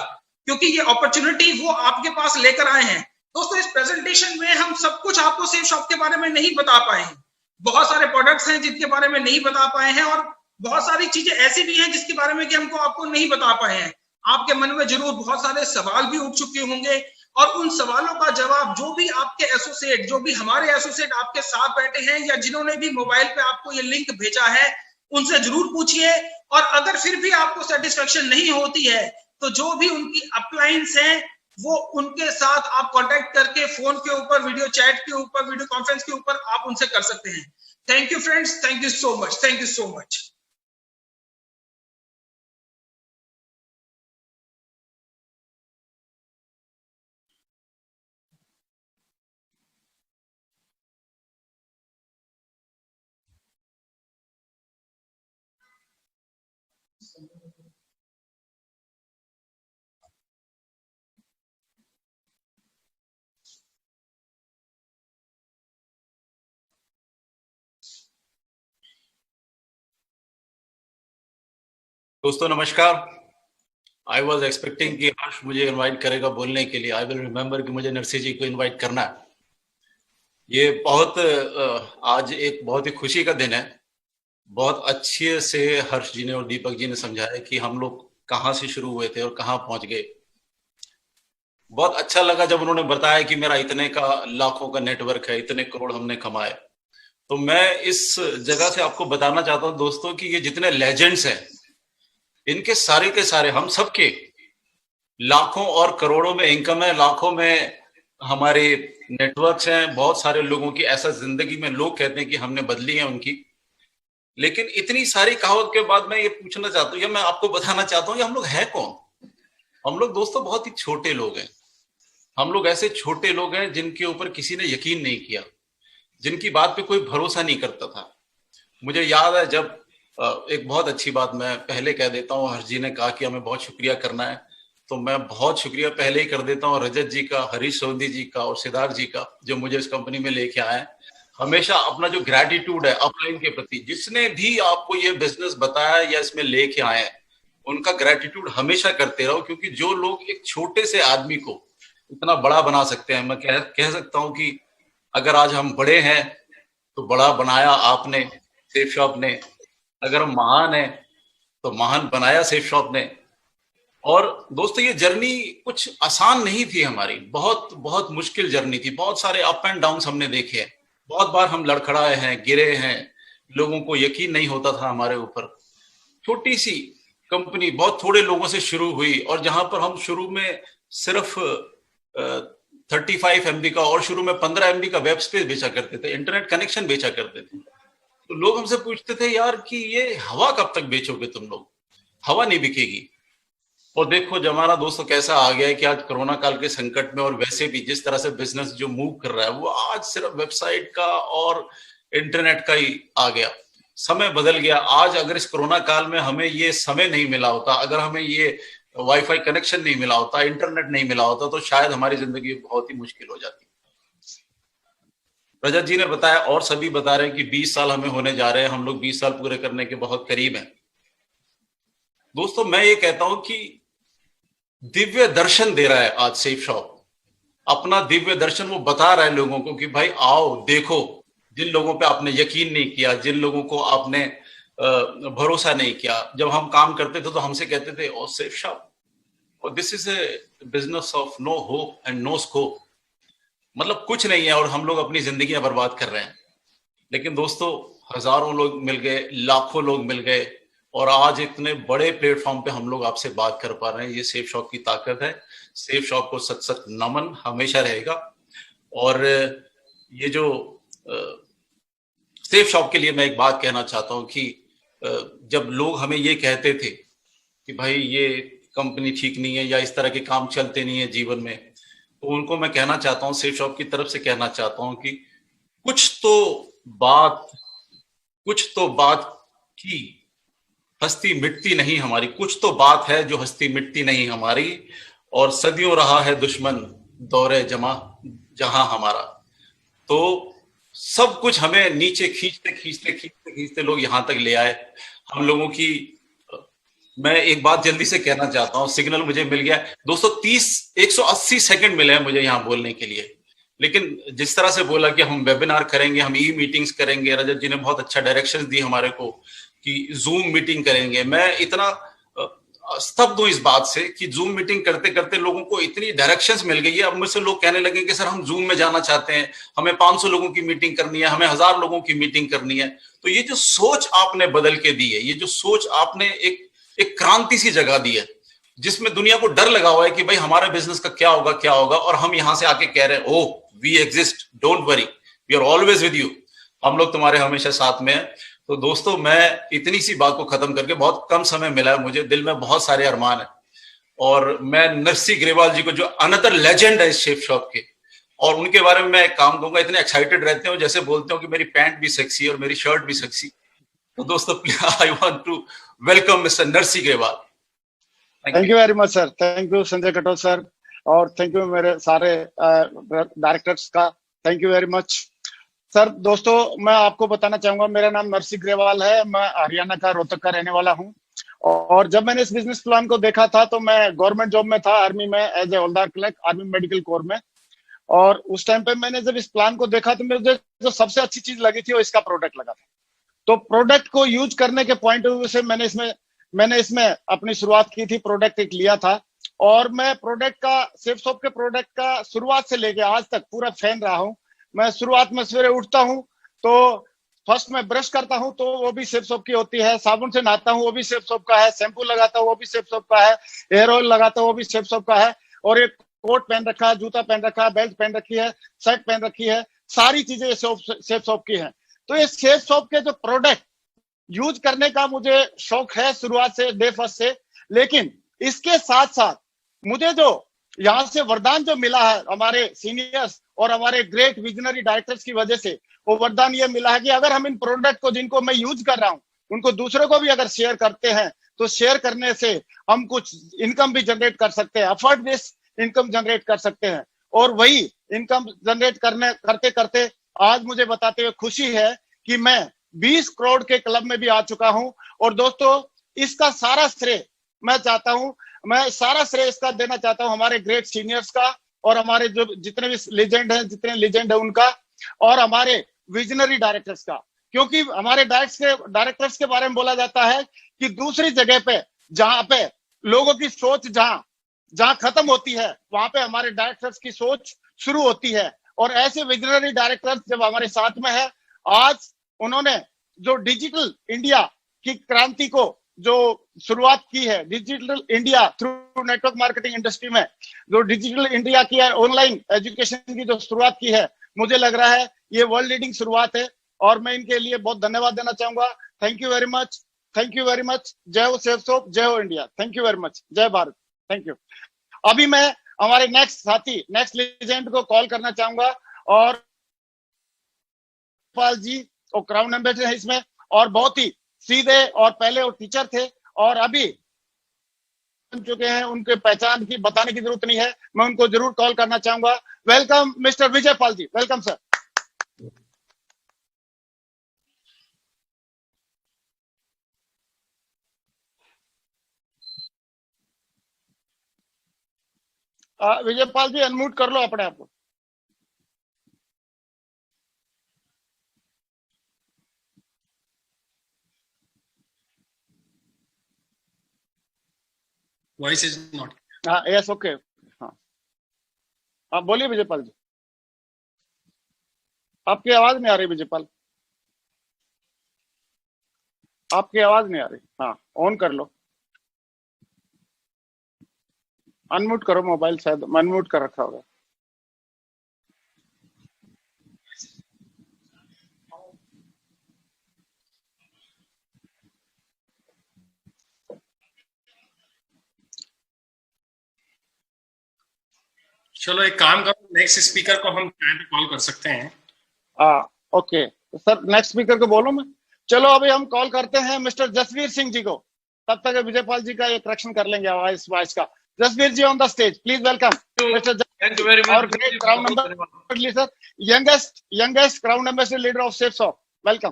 क्योंकि ये अपॉर्चुनिटी वो आपके पास लेकर आए हैं। दोस्तों इस प्रेजेंटेशन में हम सब कुछ आपको सेफ शॉप के बारे में नहीं बता पाए हैं, बहुत सारे प्रोडक्ट्स हैं जिनके बारे में नहीं बता पाए हैं, और बहुत सारी चीजें ऐसी भी हैं जिसके बारे में कि हमको आपको नहीं बता पाए हैं। आपके मन में जरूर बहुत सारे सवाल भी उठ चुके होंगे, और उन सवालों का जवाब जो भी आपके एसोसिएट, जो भी हमारे एसोसिएट आपके साथ बैठे हैं या जिन्होंने भी मोबाइल पे आपको ये लिंक भेजा है, उनसे जरूर पूछिए। और अगर फिर भी आपको सेटिस्फेक्शन नहीं होती है तो जो भी उनकी अपलाइंस हैं वो उनके साथ आप कांटेक्ट करके फोन के ऊपर, वीडियो चैट के ऊपर, वीडियो कॉन्फ्रेंस के ऊपर आप उनसे कर सकते हैं। Thank you friends, thank you so much, thank you so much. दोस्तों नमस्कार। आई वॉज एक्सपेक्टिंग कि हर्ष मुझे इनवाइट करेगा बोलने के लिए। आई विल रिमेम्बर कि मुझे नरसिंह जी को इनवाइट करना है। ये बहुत आज एक बहुत ही खुशी का दिन है। बहुत अच्छे से हर्ष जी ने और दीपक जी ने समझाया कि हम लोग कहाँ से शुरू हुए थे और कहाँ पहुंच गए। बहुत अच्छा लगा जब उन्होंने बताया कि मेरा इतने का लाखों का नेटवर्क है, इतने करोड़ हमने कमाए। तो मैं इस जगह से आपको बताना चाहता हूँ दोस्तों कि ये जितने लेजेंड्स हैं इनके सारे के सारे हम सबके लाखों और करोड़ों में इनकम है, लाखों में हमारे नेटवर्क्स हैं। बहुत सारे लोगों की ऐसा जिंदगी में लोग कहते हैं कि हमने बदली है उनकी। लेकिन इतनी सारी कहावत के बाद मैं ये पूछना चाहता हूँ या मैं आपको बताना चाहता हूँ कि हम लोग हैं कौन। हम लोग दोस्तों बहुत ही छोटे लोग हैं। हम लोग ऐसे छोटे लोग हैं जिनके ऊपर किसी ने यकीन नहीं किया, जिनकी बात पे कोई भरोसा नहीं करता था। मुझे याद है जब एक बहुत अच्छी बात मैं पहले कह देता हूँ, हर्ष जी ने कहा कि हमें बहुत शुक्रिया करना है, तो मैं बहुत शुक्रिया पहले ही कर देता हूँ रजत जी का, हरीश सोंधी जी का और सिद्धार्थ जी का, जो मुझे इस कंपनी में लेके आए। हमेशा अपना जो ग्रेटिट्यूड है अपलाइन के प्रति, जिसने भी आपको ये बिजनेस बताया या इसमें लेके आए, उनका ग्रेटिट्यूड हमेशा करते रहो। क्योंकि जो लोग एक छोटे से आदमी को इतना बड़ा बना सकते हैं, मैं कह सकता हूँ कि अगर आज हम बड़े हैं तो बड़ा बनाया आपने सेफ शॉप ने। अगर हम महान है तो महान बनाया सेफ शॉप ने। और दोस्तों ये जर्नी कुछ आसान नहीं थी हमारी, बहुत बहुत मुश्किल जर्नी थी। बहुत सारे अप एंड डाउन हमने देखे हैं, बहुत बार हम लड़खड़ाए हैं, गिरे हैं, लोगों को यकीन नहीं होता था हमारे ऊपर। छोटी सी कंपनी बहुत थोड़े लोगों से शुरू हुई, और जहां पर हम शुरू में सिर्फ 35 MB का और शुरू में 15 MB का वेब स्पेस बेचा करते थे, इंटरनेट कनेक्शन बेचा करते थे। तो लोग हमसे पूछते थे यार कि ये हवा कब तक बेचोगे तुम लोग, हवा नहीं बिकेगी। और देखो जमाना दोस्तों कैसा आ गया है कि आज कोरोना काल के संकट में और वैसे भी जिस तरह से बिजनेस जो मूव कर रहा है वो आज सिर्फ वेबसाइट का और इंटरनेट का ही आ गया। समय बदल गया। आज अगर इस कोरोना काल में हमें ये समय नहीं मिला होता, अगर हमें ये वाईफाई कनेक्शन नहीं मिला होता, इंटरनेट नहीं मिला होता, तो शायद हमारी जिंदगी बहुत ही मुश्किल हो जाती। रजत जी ने बताया और सभी बता रहे हैं कि 20 साल हमें होने जा रहे हैं, हम लोग 20 साल पूरे करने के बहुत करीब हैं। दोस्तों मैं ये कहता हूं कि दिव्य दर्शन दे रहा है आज सेफ शॉप, अपना दिव्य दर्शन वो बता रहा है लोगों को कि भाई आओ देखो। जिन लोगों पे आपने यकीन नहीं किया, जिन लोगों को आपने भरोसा नहीं किया, जब हम काम करते थे तो हमसे कहते थे ओ सेफ शॉप, और this is a business of no hope and no scope, मतलब कुछ नहीं है और हम लोग अपनी जिंदगियां बर्बाद कर रहे हैं। लेकिन दोस्तों हजारों लोग मिल गए, लाखों लोग मिल गए, और आज इतने बड़े प्लेटफॉर्म पे हम लोग आपसे बात कर पा रहे हैं। ये सेफ शॉप की ताकत है। सेफ शॉप को सच सच नमन हमेशा रहेगा। और ये जो सेफ शॉप के लिए मैं एक बात कहना चाहता हूं कि जब लोग हमें ये कहते थे कि भाई ये कंपनी ठीक नहीं है या इस तरह के काम चलते नहीं है जीवन में, तो उनको मैं कहना चाहता हूं, सेफ शॉप की तरफ से कहना चाहता हूं कि कुछ तो बात की हस्ती मिटती नहीं हमारी, कुछ तो बात है जो हस्ती मिटती नहीं हमारी, और सदियों रहा है दुश्मन दौरे जमा जहां हमारा। तो सब कुछ हमें नीचे खींचते लोग यहां तक ले आए। हम लोगों की मैं एक बात जल्दी से कहना चाहता हूं, सिग्नल मुझे मिल गया दोस्तों, 180 सेकंड मिले हैं मुझे यहां बोलने के लिए। लेकिन जिस तरह से बोला कि हम वेबिनार करेंगे, हम ई मीटिंग्स करेंगे, रजत जी ने बहुत अच्छा डायरेक्शन दी हमारे को कि जूम मीटिंग करेंगे। मैं इतना स्तब्ध हूं इस बात से कि जूम मीटिंग करते करते लोगों को इतनी डायरेक्शंस मिल गई है। अब मुझसे लोग कहने लगे कि सर हम जूम में जाना चाहते हैं, हमें 500 लोगों की मीटिंग करनी है, हमें 1000 लोगों की मीटिंग करनी है। तो ये जो सोच आपने बदल के दी है, ये जो सोच आपने एक क्रांति सी जगा दी है, जिसमें दुनिया को डर लगा हुआ है कि भाई हमारे बिजनेस का क्या होगा, और हम यहां से आके कह रहे हैं oh we exist, don't worry, we are always with you, हम लोग तुम्हारे हमेशा साथ में हैं। तो दोस्तों मैं इतनी सी बात को खत्म करके, बहुत कम समय मिला है मुझे, दिल में बहुत सारे अरमान है, और मैं नरसी ग्रेवाल जी को जो अनदर लेजेंड है इस सेफ शॉप के, और उनके बारे में मैं एक काम कहूंगा, इतने एक्साइटेड रहते हो जैसे बोलते हो कि मेरी पैंट भी सेक्सी और मेरी शर्ट भी सेक्सी। तो दोस्तों I want to welcome mister Narsi Grewal. Thank you very much sir, thank you Sanjay Katoch sir, और थैंक यू मेरे सारे डायरेक्टर्स का, thank you very much sir. दोस्तों मैं आपको बताना चाहूंगा, मेरा नाम नरसी ग्रेवाल है, मैं हरियाणा का रोहतक का रहने वाला हूं। और जब मैंने इस बिजनेस प्लान को देखा था तो मैं गवर्नमेंट जॉब में था, आर्मी में, as a havildar clerk, army medical corps में। और उस टाइम पे मैंने जब इस प्लान को देखा तो मुझे जो सबसे अच्छी चीज लगी थी वो इसका प्रोडक्ट लगा था। तो प्रोडक्ट को यूज करने के पॉइंट ऑफ व्यू से मैंने इसमें अपनी शुरुआत की थी, प्रोडक्ट एक लिया था। और मैं प्रोडक्ट का, सेफ शॉप के प्रोडक्ट का शुरुआत से लेके आज तक पूरा फैन रहा हूं। मैं शुरुआत में सवेरे उठता हूं तो फर्स्ट मैं ब्रश करता हूं तो वो भी सेफ शॉप की होती है, साबुन से नहाता हूं वो भी सेफ शॉप का है, शैम्पू लगाता हूं वो भी सेफ शॉप का है, हेयर ऑयल लगाता हूं वो भी सेफ शॉप का है, और एक कोट पहन रखा है, जूता पहन रखा है, बेल्ट पहन रखी है, शर्ट पहन रखी है, सारी चीजें सेफ शॉप की हैं। तो ये सेफ शॉप के जो प्रोडक्ट यूज करने का मुझे शौक है शुरुआत से, डे फर्स्ट से। लेकिन इसके साथ साथ मुझे जो यहाँ से वरदान जो मिला है हमारे सीनियर्स और हमारे ग्रेट विजनरी डायरेक्टर्स की वजह से, वो वरदान ये मिला है कि अगर हम इन प्रोडक्ट को, जिनको मैं यूज कर रहा हूँ, उनको दूसरों को भी अगर शेयर करते हैं तो शेयर करने से हम कुछ इनकम भी जनरेट कर सकते हैं, अफोर्ड बेस इनकम जनरेट कर सकते हैं। और वही इनकम जनरेट करते करते आज मुझे बताते हुए खुशी है कि मैं 20 करोड़ के क्लब में भी आ चुका हूं। और दोस्तों इसका सारा श्रेय मैं सारा श्रेय इसका देना चाहता हूं हमारे ग्रेट सीनियर्स का, और हमारे जो जितने भी लेजेंड हैं, जितने लेजेंड है उनका, और हमारे विजनरी डायरेक्टर्स का, क्योंकि हमारे डायरेक्टर्स के बारे में बोला जाता है कि दूसरी जगह पे जहां पे लोगों की सोच जहां खत्म होती है वहां पे हमारे डायरेक्टर्स की सोच शुरू होती है। और ऐसे विजनरी डायरेक्टर्स जब हमारे साथ में है, आज उन्होंने जो डिजिटल इंडिया की क्रांति को जो शुरुआत की है, digital India through network marketing industry में जो डिजिटल इंडिया की है, ऑनलाइन एजुकेशन की जो शुरुआत की है, मुझे लग रहा है ये वर्ल्ड लीडिंग शुरुआत है और मैं इनके लिए बहुत धन्यवाद देना चाहूंगा। Thank you very much, thank you very much. जय हो सेफसॉफ्ट, जय हो India. Thank you very much, जय भारत, थैंक यू। अभी मैं हमारे नेक्स्ट साथी, नेक्स्ट लेजेंड को कॉल करना चाहूंगा और पाल जी और क्राउन एम्बेसडर है इसमें, और बहुत ही सीधे और पहले वो टीचर थे और अभी बन चुके हैं, उनके पहचान की बताने की जरूरत नहीं है, मैं उनको जरूर कॉल करना चाहूंगा। Welcome mister Vijay Pal ji, welcome sir. Vijay Pal ji unmute कर लो अपने आप को। Voice is not. हाँ यस ओके, हाँ आप बोलिए विजय पाल जी। आपकी आवाज नहीं आ रही विजय पाल, आपकी आवाज नहीं आ रही। हाँ ऑन कर लो, अनम्यूट करो मोबाइल, शायद अनम्यूट कर रखा होगा। चलो एक काम करो, नेक्स्ट स्पीकर को हम टाइम पे कॉल कर सकते हैं। ओके सर, नेक्स्ट स्पीकर को बोलो मैं। चलो अभी हम कॉल करते हैं मिस्टर जसवीर सिंह जी को, तब तक विजय पाल जी का एक करेक्शन कर लेंगे वॉइस का। Jasveer ji on the stage, please welcome mister. Thank you very much. और great crown ambassador sir, youngest crown ambassador leader of Safesoft, welcome.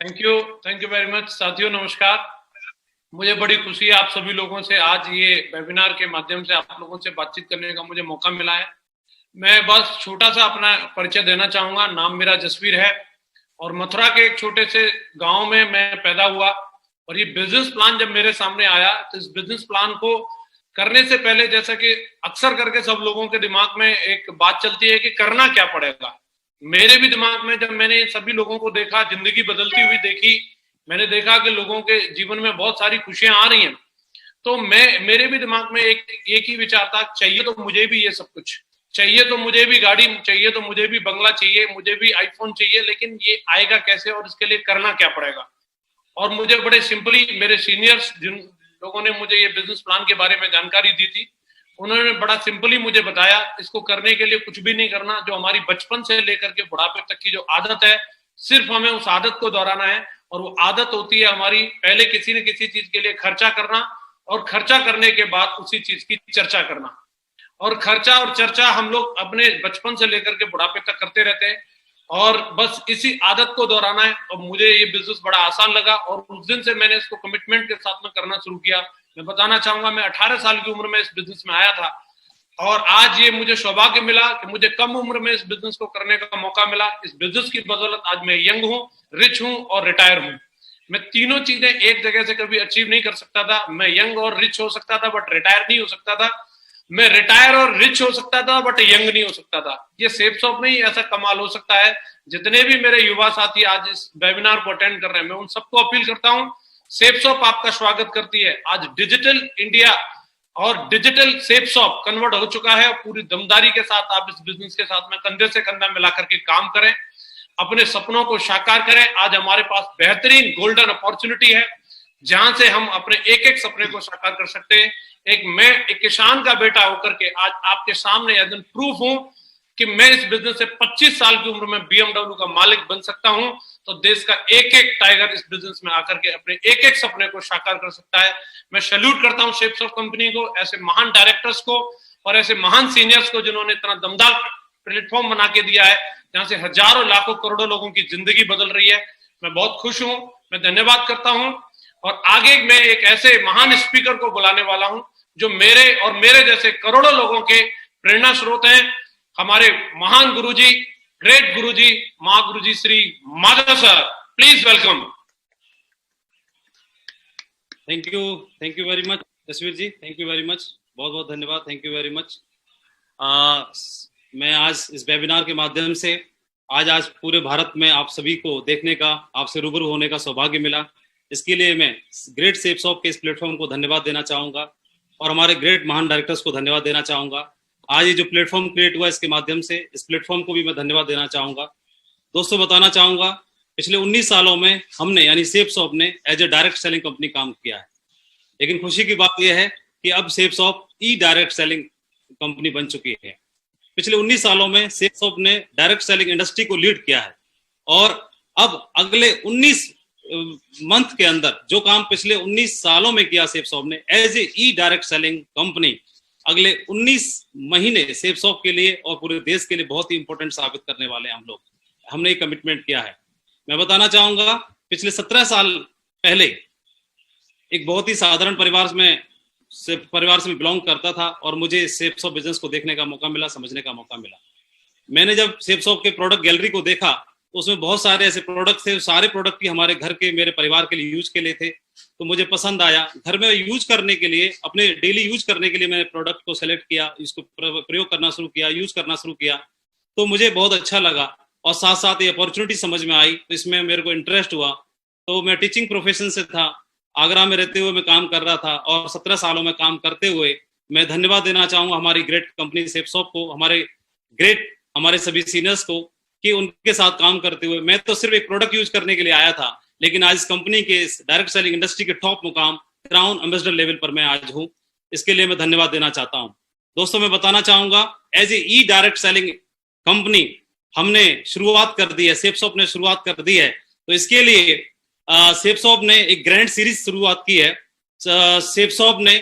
Thank you very much. साथियों नमस्कार, मुझे बड़ी खुशी है आप सभी लोगों से आज ये वेबिनार के माध्यम से आप लोगों से बातचीत करने का मुझे मौका मिला है। मैं बस छोटा सा अपना परिचय देना चाहूंगा। नाम मेरा जसवीर है और मथुरा के एक छोटे से गांव में मैं पैदा हुआ और ये बिजनेस प्लान जब मेरे सामने आया तो इस बिजनेस प्लान को करने से पहले, जैसा कि अक्सर करके सब लोगों के दिमाग में एक बात चलती है कि करना क्या पड़ेगा, मेरे भी दिमाग में जब मैंने सभी लोगों को देखा, जिंदगी बदलती हुई देखी, मैंने देखा कि लोगों के जीवन में बहुत सारी खुशियां आ रही हैं, तो मेरे भी दिमाग में एक ही विचार था, चाहिए तो मुझे भी ये सब कुछ चाहिए, तो मुझे भी गाड़ी चाहिए, तो मुझे भी बंगला चाहिए, मुझे भी आईफोन चाहिए, लेकिन ये आएगा कैसे और इसके लिए करना क्या पड़ेगा। और मुझे बड़े सिंपली मेरे सीनियर्स जिन लोगों ने मुझे ये बिजनेस प्लान के बारे में जानकारी दी थी, उन्होंने बड़ा सिंपली मुझे बताया इसको करने के लिए कुछ भी नहीं करना, जो हमारी बचपन से लेकर के बुढ़ापे तक की जो आदत है, सिर्फ हमें उस आदत को दोहराना है। और वो आदत होती है हमारी पहले किसी न किसी चीज के लिए खर्चा करना और खर्चा करने के बाद उसी चीज की चर्चा करना। और खर्चा और चर्चा हम लोग अपने बचपन से लेकर के बुढ़ापे तक करते रहते हैं और बस इसी आदत को दोहराना है। और मुझे ये बिजनेस बड़ा आसान लगा और उस दिन से मैंने इसको कमिटमेंट के साथ में करना शुरू किया। मैं बताना चाहूंगा, मैं 18 साल की उम्र में इस बिजनेस में आया था और आज ये मुझे सौभाग्य मिला कि मुझे कम उम्र में इस बिजनेस को करने का मौका मिला। इस बिजनेस की बदौलत आज मैं यंग हूँ, रिच हूँ और रिटायर हूँ। मैं तीनों चीजें एक जगह से कभी अचीव नहीं कर सकता था। मैं यंग और रिच हो सकता था बट रिटायर नहीं हो सकता था। मैं रिटायर और रिच हो सकता था बट यंग नहीं हो सकता था। ये सेफसॉफ्ट में ही ऐसा कमाल हो सकता है। जितने भी मेरे युवा साथी आज इस वेबिनार को अटेंड कर रहे हैं, मैं उन सबको अपील करता हूं, सेफसॉफ्ट आपका स्वागत करती है। आज डिजिटल इंडिया और डिजिटल सेफसॉफ्ट कन्वर्ट हो चुका है। पूरी दमदारी के साथ आप इस बिजनेस के साथ में कंधे से कंधा मिलाकर के काम करें, अपने सपनों को साकार करें। आज हमारे पास बेहतरीन गोल्डन अपॉर्चुनिटी है जहां से हम अपने एक एक सपने को साकार कर सकते हैं। मैं एक किसान का बेटा होकर के आज आपके सामने एज एन प्रूफ हूं कि मैं इस बिजनेस से 25 साल की उम्र में BMW का मालिक बन सकता हूं। तो देश का एक एक टाइगर इस बिजनेस में आकर के अपने एक एक सपने को साकार कर सकता है। मैं सैल्यूट करता हूं सेफसॉफ्ट कंपनी को, ऐसे महान डायरेक्टर्स को और ऐसे महान सीनियर्स को जिन्होंने इतना दमदार प्लेटफॉर्म बना के दिया है जहां से हजारों लाखों करोड़ों लोगों की जिंदगी बदल रही है। मैं बहुत खुश हूं, मैं धन्यवाद करता हूं और आगे मैं एक ऐसे महान स्पीकर को बुलाने वाला हूं जो मेरे और मेरे जैसे करोड़ों लोगों के प्रेरणा स्रोत हैं। हमारे महान गुरुजी great Guruji, Mahaguruji Sri Madhav sir. Please welcome. Thank you very much, तस्वीर जी. Thank you very much. बहुत बहुत धन्यवाद. Thank you very much. मैं आज इस वेबिनार के माध्यम से आज पूरे भारत में आप सभी को देखने का, आपसे रूबरू होने का सौभाग्य मिला. इसके लिए मैं ग्रेट सेप्सॉफ्ट के इस प्लेटफॉर्म को धन्यवाद देना चाहूँगा और हमारे ग्रेट महान डायरेक्टर्स को धन्यवाद देना चाहूँगा. आज ये जो प्लेटफॉर्म क्रिएट हुआ इसके माध्यम से इस प्लेटफॉर्म को भी मैं धन्यवाद देना चाहूँगा. दोस्तों, बताना चाहूँगा पिछले 19 सालों में हमने यानी सेप्सॉफ्ट ने as a direct selling company काम किया है. लेकिन खुशी की बात यह है कि अब सेप्सॉफ्ट ई डायरेक्ट सेलिंग कंपनी बन चुकी है. पिछले 19 सालों में सेप्सॉफ्ट ने डायरेक्ट सेलिंग इंडस्ट्री को लीड किया है और अब अगले 19 मंथ के अंदर जो काम पिछले 19 सालों में किया सेप्सॉफ्ट ने as a uh direct selling company, अगले 19 महीने सेप्सॉफ्ट के लिए और पूरे देश के लिए बहुत ही इंपॉर्टेंट साबित करने वाले हैं. हमने ये कमिटमेंट किया है. मैं बताना चाहूंगा पिछले 17 साल पहले एक बहुत ही साधारण परिवार से बिलोंग करता था और मुझे सेप्सॉफ्ट बिजनेस को देखने का मौका मिला, समझने का मौका मिला. मैंने जब सेप्सॉफ्ट के प्रोडक्ट गैलरी को देखा तो उसमें बहुत सारे ऐसे प्रोडक्ट थे, सारे प्रोडक्ट ही हमारे घर के, मेरे परिवार के लिए यूज के लिए थे. तो मुझे पसंद आया. घर में यूज करने के लिए, अपने डेली यूज करने के लिए मैंने प्रोडक्ट को सेलेक्ट किया, इसको प्रयोग करना शुरू किया, यूज करना शुरू किया. तो मुझे बहुत अच्छा लगा और साथ साथ ये अपॉर्चुनिटी समझ में आई तो इसमें मेरे को इंटरेस्ट हुआ. तो मैं टीचिंग प्रोफेशन से था, आगरा में रहते हुए मैं काम कर रहा था और 17 सालों में काम करते हुए मैं धन्यवाद देना चाहूंगा हमारी ग्रेट कंपनी सेप्सॉफ्ट को, हमारे सभी सीनियर्स को कि उनके साथ काम करते हुए मैं तो सिर्फ एक प्रोडक्ट यूज करने के लिए आया था, लेकिन आज इस कंपनी के डायरेक्ट सेलिंग इंडस्ट्री के टॉप मुकाम क्राउन एम्बेसडर लेवल पर मैं आज हूं. इसके लिए मैं धन्यवाद देना चाहता हूं. दोस्तों, मैं बताना चाहूंगा as a uh direct selling company हमने शुरुआत कर दी है, सेप्सॉफ्ट ने शुरुआत कर दी है. तो इसके लिए सेप्सॉफ्ट ने एक ग्रैंड सीरीज शुरुआत की है. सेप्सॉफ्ट ने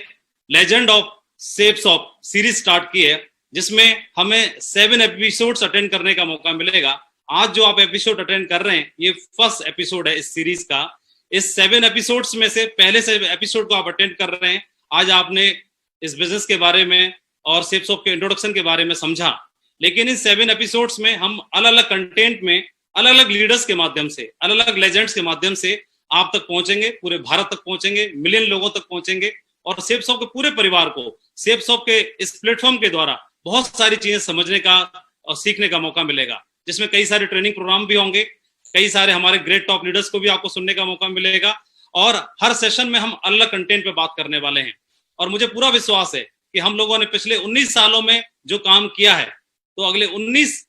लेजेंड ऑफ सेप्सॉफ्ट सीरीज स्टार्ट की है जिसमें हमें 7 एपिसोड्स अटेंड करने का मौका मिलेगा. आज जो आप एपिसोड अटेंड कर रहे हैं ये फर्स्ट एपिसोड है इस सीरीज का. इस 7 एपिसोड्स में से पहले से एपिसोड को आप अटेंड कर रहे हैं. आज आपने इस बिजनेस के बारे में और सेप्सॉफ्ट के इंट्रोडक्शन के बारे में समझा. लेकिन इन 7 एपिसोड्स में हम अलग अलग कंटेंट में अलग अलग लीडर्स के माध्यम से, अलग अलग लेजेंड्स के माध्यम से आप तक पहुंचेंगे, पूरे भारत तक पहुंचेंगे, मिलियन लोगों तक पहुंचेंगे और सेप्सॉफ्ट के पूरे परिवार को सेप्सॉफ्ट के इस प्लेटफॉर्म के द्वारा बहुत सारी चीजें समझने का और सीखने का मौका मिलेगा, जिसमें कई सारे ट्रेनिंग प्रोग्राम भी होंगे, कई सारे हमारे ग्रेट टॉप लीडर्स को भी आपको सुनने का मौका मिलेगा और हर सेशन में हम अलग कंटेंट पे बात करने वाले हैं. और मुझे पूरा विश्वास है कि हम लोगों ने पिछले 19 सालों में जो काम किया है तो अगले 19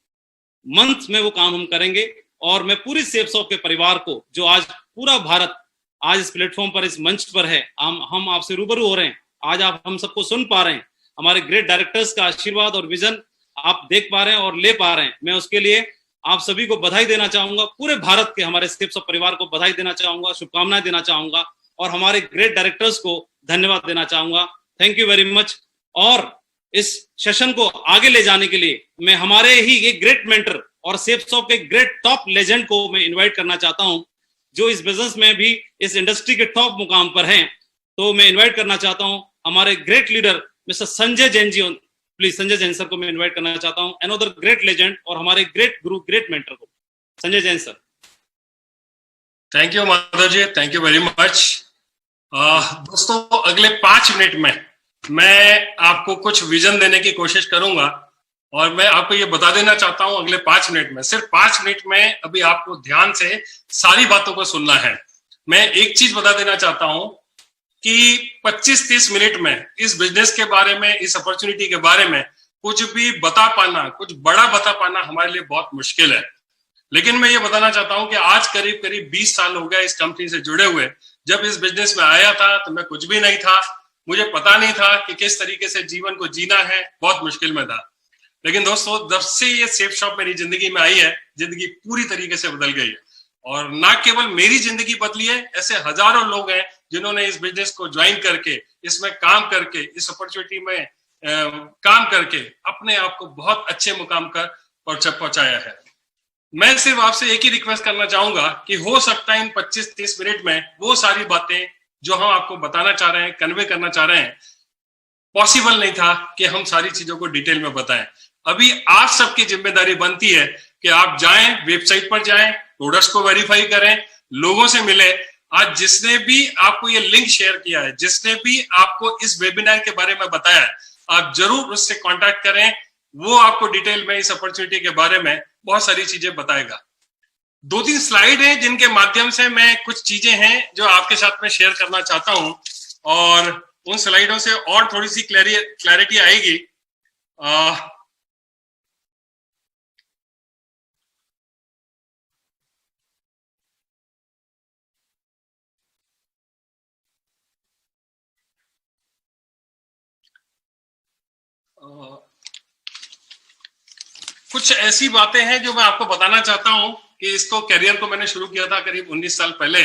मंथ में वो काम हम करेंगे. और मैं पूरी सेप्सॉफ्ट के परिवार को, जो आज पूरा भारत आज इस प्लेटफॉर्म पर, इस मंच पर है, हम आपसे रूबरू हो रहे हैं, आज आप हम सबको सुन पा रहे हैं, हमारे ग्रेट डायरेक्टर्स का आशीर्वाद और विजन आप देख पा रहे हैं और ले पा रहे हैं. मैं उसके लिए आप सभी को बधाई देना चाहूंगा. पूरे भारत के हमारे सेप्सॉफ्ट परिवार को बधाई देना चाहूंगा, शुभकामनाएं देना चाहूंगा और हमारे ग्रेट डायरेक्टर्स को धन्यवाद देना चाहूंगा. Thank you very much. और इस सेशन को आगे ले जाने के लिए मैं हमारे ही एक ग्रेट मेंटर और सेप्सॉफ्ट के ग्रेट टॉप लेजेंड को मैं इन्वाइट करना चाहता हूं, जो इस बिजनेस में भी इस इंडस्ट्री के टॉप मुकाम पर हैं. तो मैं इन्वाइट करना चाहता हूं हमारे great leader mister Sanjay Jain ji. Please Sanjay Jain sir को मैं इन्वाइट करना चाहता हूं, अनदर ग्रेट लेजेंड और हमारे ग्रेट गुरु, ग्रेट मेंटर को. Sanjay Jain sir. Thank you Madhav ji, thank you very much. दोस्तों, अगले 5 मिनट में मैं आपको कुछ विजन देने की कोशिश करूंगा और मैं आपको ये बता देना चाहता हूं अगले 5 मिनट में, सिर्फ 5 मिनट में अभी आपको ध्यान से सारी बातों को सुनना है. मैं एक चीज बता देना चाहता हूं कि 25-30 मिनट में इस बिजनेस के बारे में, इस अपॉर्चुनिटी के बारे में कुछ भी बता पाना, कुछ बड़ा बता पाना हमारे लिए बहुत मुश्किल है. लेकिन मैं ये बताना चाहता हूं कि आज करीब करीब 20 साल हो गया इस कंपनी से जुड़े हुए. जब इस बिजनेस में आया था तो मैं कुछ भी नहीं था, मुझे पता नहीं था कि किस तरीके से जीवन को जीना है, बहुत मुश्किल में था. लेकिन दोस्तों, जब से ये सेप्सॉफ्ट मेरी जिंदगी में आई है, जिंदगी पूरी तरीके से बदल गई है. और ना केवल मेरी जिंदगी बदली है, ऐसे हजारों लोग हैं जिन्होंने इस बिजनेस को ज्वाइन करके, इसमें काम करके, इस अपॉर्चुनिटी में काम करके अपने आप को बहुत अच्छे मुकाम पर पहुंचाया है. मैं सिर्फ आपसे एक ही रिक्वेस्ट करना चाहूंगा कि हो सकता है इन 25-30 मिनट में वो सारी बातें जो हम आपको बताना चाह रहे हैं, कन्वे करना चाह रहे हैं, पॉसिबल नहीं था कि हम सारी चीजों को डिटेल में बताएं. अभी आप सबकी जिम्मेदारी बनती है कि आप जाएं, वेबसाइट पर जाएं, प्रोडक्ट्स को वेरीफाई करें, लोगों से मिले। आज जिसने भी आपको ये लिंक शेयर किया है, जिसने भी आपको इस वेबिनार के बारे में बताया है, आप जरूर उससे कांटेक्ट करें। वो आपको डिटेल में इस अपॉर्चुनिटी के बारे में बहुत सारी चीजें बताएगा। 2-3 स्लाइड हैं जिनके माध्यम से मैं कुछ चीजें हैं जो आपके साथ में शेयर करना चाहता हूं, और उन स्लाइडों से और थोड़ी सी क्लैरिटी आएगी। कुछ ऐसी बातें हैं जो मैं आपको बताना चाहता हूं कि इसको करियर को मैंने शुरू किया था करीब 19 साल पहले,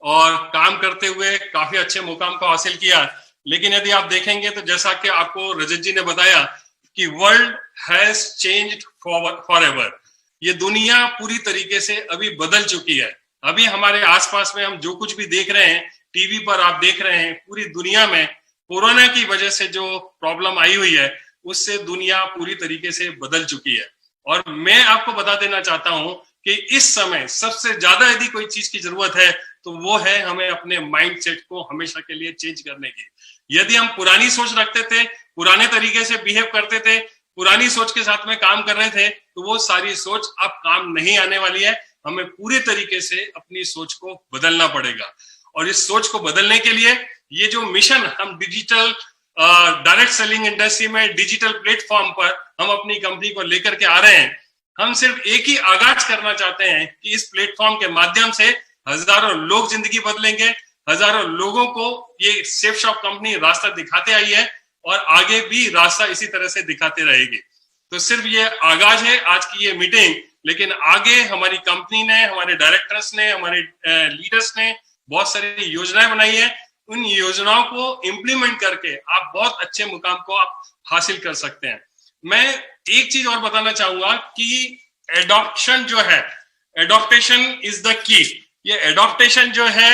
और काम करते हुए काफी अच्छे मुकाम को हासिल किया। लेकिन यदि आप देखेंगे तो जैसा कि आपको रजत जी ने बताया कि वर्ल्ड हैज चेंज्ड फॉरएवर, ये दुनिया पूरी तरीके से अभी बदल चुकी है। अभी हमारे आसपास में हम जो कुछ भी देख रहे हैं, टीवी पर आप देख रहे हैं, पूरी दुनिया में कोरोना की वजह से जो प्रॉब्लम आई हुई है उससे दुनिया पूरी तरीके से बदल चुकी है। और मैं आपको बता देना चाहता हूं कि इस समय सबसे ज्यादा यदि कोई चीज की जरूरत है तो वो है हमें अपने माइंडसेट को हमेशा के लिए चेंज करने की। यदि हम पुरानी सोच रखते थे, पुराने तरीके से बिहेव करते थे, पुरानी सोच के साथ में काम कर रहे थे, तो वो सारी सोच अब काम नहीं आने वाली है। हमें पूरे तरीके से अपनी सोच को बदलना पड़ेगा। और इस सोच को बदलने के लिए ये जो मिशन हम डिजिटल डायरेक्ट सेलिंग इंडस्ट्री में डिजिटल प्लेटफॉर्म पर हम अपनी कंपनी को लेकर के आ रहे हैं, हम सिर्फ एक ही आगाज करना चाहते हैं कि इस प्लेटफॉर्म के माध्यम से हजारों लोग जिंदगी बदलेंगे, हजारों लोगों को ये सेफ शॉप कंपनी रास्ता दिखाते आई है और आगे भी रास्ता इसी तरह से दिखाते रहेगी। तो सिर्फ ये आगाज है आज की ये मीटिंग, लेकिन आगे हमारी कंपनी ने, हमारे डायरेक्टर्स ने, हमारे लीडर्स ने बहुत सारी योजनाएं बनाई है। उन योजनाओं को इम्प्लीमेंट करके आप बहुत अच्छे मुकाम को आप हासिल कर सकते हैं। मैं एक चीज और बताना चाहूंगा कि एडॉप्शन जो है, एडॉप्टेशन इज द की। ये एडॉप्टेशन जो है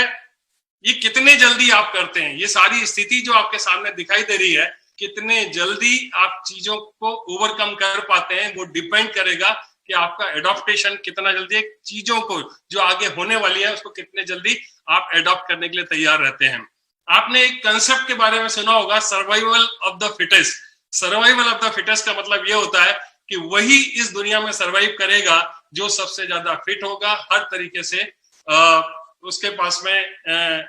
ये कितने जल्दी आप करते हैं, ये सारी स्थिति जो आपके सामने दिखाई दे रही है, कितने जल्दी आप चीजों को ओवरकम कर पाते हैं, वो डिपेंड करेगा कि आपका एडॉप्टेशन कितना जल्दी, चीजों को जो आगे होने वाली है उसको कितने जल्दी आप एडॉप्ट करने के लिए तैयार रहते हैं। आपने एक कंसेप्ट के बारे में सुना होगा, survival of the fittest. Survival of the fittest का मतलब ये होता है कि वही इस दुनिया में सर्वाइव करेगा जो सबसे ज्यादा फिट होगा, हर तरीके से उसके पास में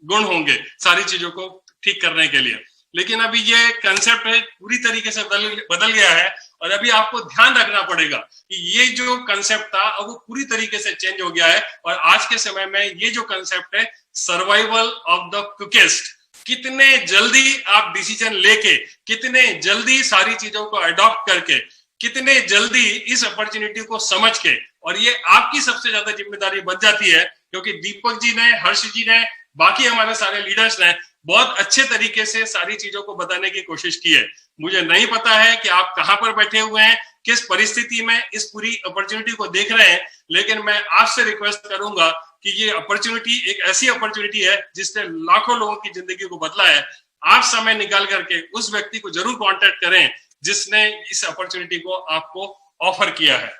गुण होंगे सारी चीजों को ठीक करने के लिए। लेकिन अभी ये कंसेप्ट पूरी तरीके से बदल गया है और अभी आपको ध्यान रखना पड़ेगा कि ये जो कंसेप्ट था अब वो पूरी तरीके से चेंज हो गया है। और आज के समय में ये जो कंसेप्ट है सर्वाइवल ऑफ द क्विकेस्ट, कितने जल्दी आप डिसीजन लेके, कितने जल्दी सारी चीजों को अडॉप्ट करके, कितने जल्दी इस अपॉर्चुनिटी को समझ के, और ये आपकी सबसे ज्यादा जिम्मेदारी बन जाती है क्योंकि दीपक जी ने, हर्ष जी ने, बाकी हमारे सारे लीडर्स ने बहुत अच्छे तरीके से सारी चीजों को बताने की कोशिश की है। मुझे नहीं पता है कि आप कहां पर बैठे हुए हैं, किस परिस्थिति में इस पूरी अपॉर्चुनिटी को देख रहे हैं, लेकिन मैं आपसे रिक्वेस्ट करूंगा कि ये अपॉर्चुनिटी एक ऐसी अपॉर्चुनिटी है जिसने लाखों लोगों की जिंदगी को बदला है। आप समय निकाल करके उस व्यक्ति को जरूर कांटेक्ट करें जिसने इस अपॉर्चुनिटी को आपको ऑफर किया है।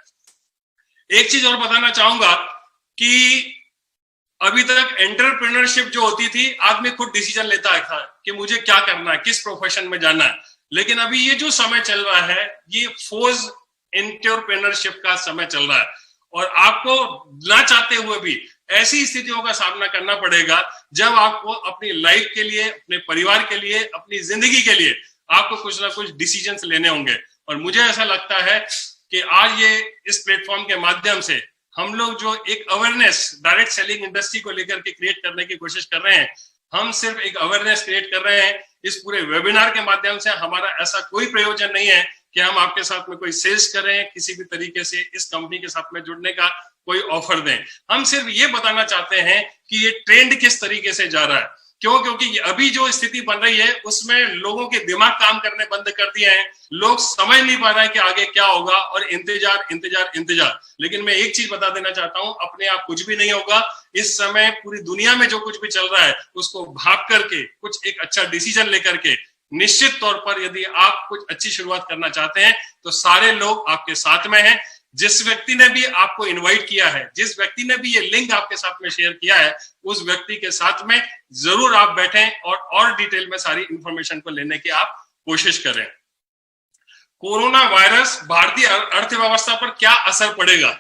एक चीज और बताना चाहूंगा कि अभी तक एंटरप्रेन्योरशिप जो होती थी, आदमी खुद डिसीजन लेता था कि मुझे क्या करना है, किस प्रोफेशन में जाना है। लेकिन अभी ये जो समय चल रहा है ये फोर्स एंटरप्रेन्योरशिप का समय चल रहा है और आपको ना चाहते हुए भी ऐसी स्थितियों का सामना करना पड़ेगा जब आपको अपनी लाइफ के लिए, अपने परिवार के लिए, अपनी जिंदगी के लिए आपको कुछ ना कुछ डिसीजंस लेने होंगे। और मुझे ऐसा लगता है कि आज ये इस प्लेटफॉर्म के माध्यम से हम लोग जो एक अवेयरनेस डायरेक्ट सेलिंग इंडस्ट्री को लेकर के क्रिएट करने की कोशिश कर रहे हैं, हम सिर्फ एक अवेयरनेस क्रिएट कर रहे हैं। इस पूरे वेबिनार के माध्यम से हमारा ऐसा कोई प्रयोजन नहीं है कि हम आपके साथ में कोई सेल्स करें, किसी भी तरीके से इस कंपनी के साथ में जुड़ने का कोई ऑफर दें। हम सिर्फ ये बताना चाहते हैं कि ये ट्रेंड किस तरीके से जा रहा है। क्यों? क्योंकि अभी जो स्थिति बन रही है उसमें लोगों के दिमाग काम करने बंद कर दिए हैं, लोग समझ नहीं पा रहे हैं कि आगे क्या होगा और इंतजार इंतजार इंतजार। लेकिन मैं एक चीज बता देना चाहता हूं, अपने आप कुछ भी नहीं होगा। इस समय पूरी दुनिया में जो कुछ भी चल रहा है उसको भाग करके कुछ एक अच्छा डिसीजन लेकर के निश्चित तौर पर यदि आप कुछ अच्छी शुरुआत करना चाहते हैं तो सारे लोग आपके साथ में हैं। जिस व्यक्ति ने भी आपको इनवाइट किया है, जिस व्यक्ति ने भी ये लिंक आपके साथ में शेयर किया है, उस व्यक्ति के साथ में जरूर आप बैठें और डिटेल में सारी इंफॉर्मेशन को लेने की आप कोशिश करें। कोरोना वायरस भारतीय अर्थव्यवस्था पर क्या असर पड़ेगा,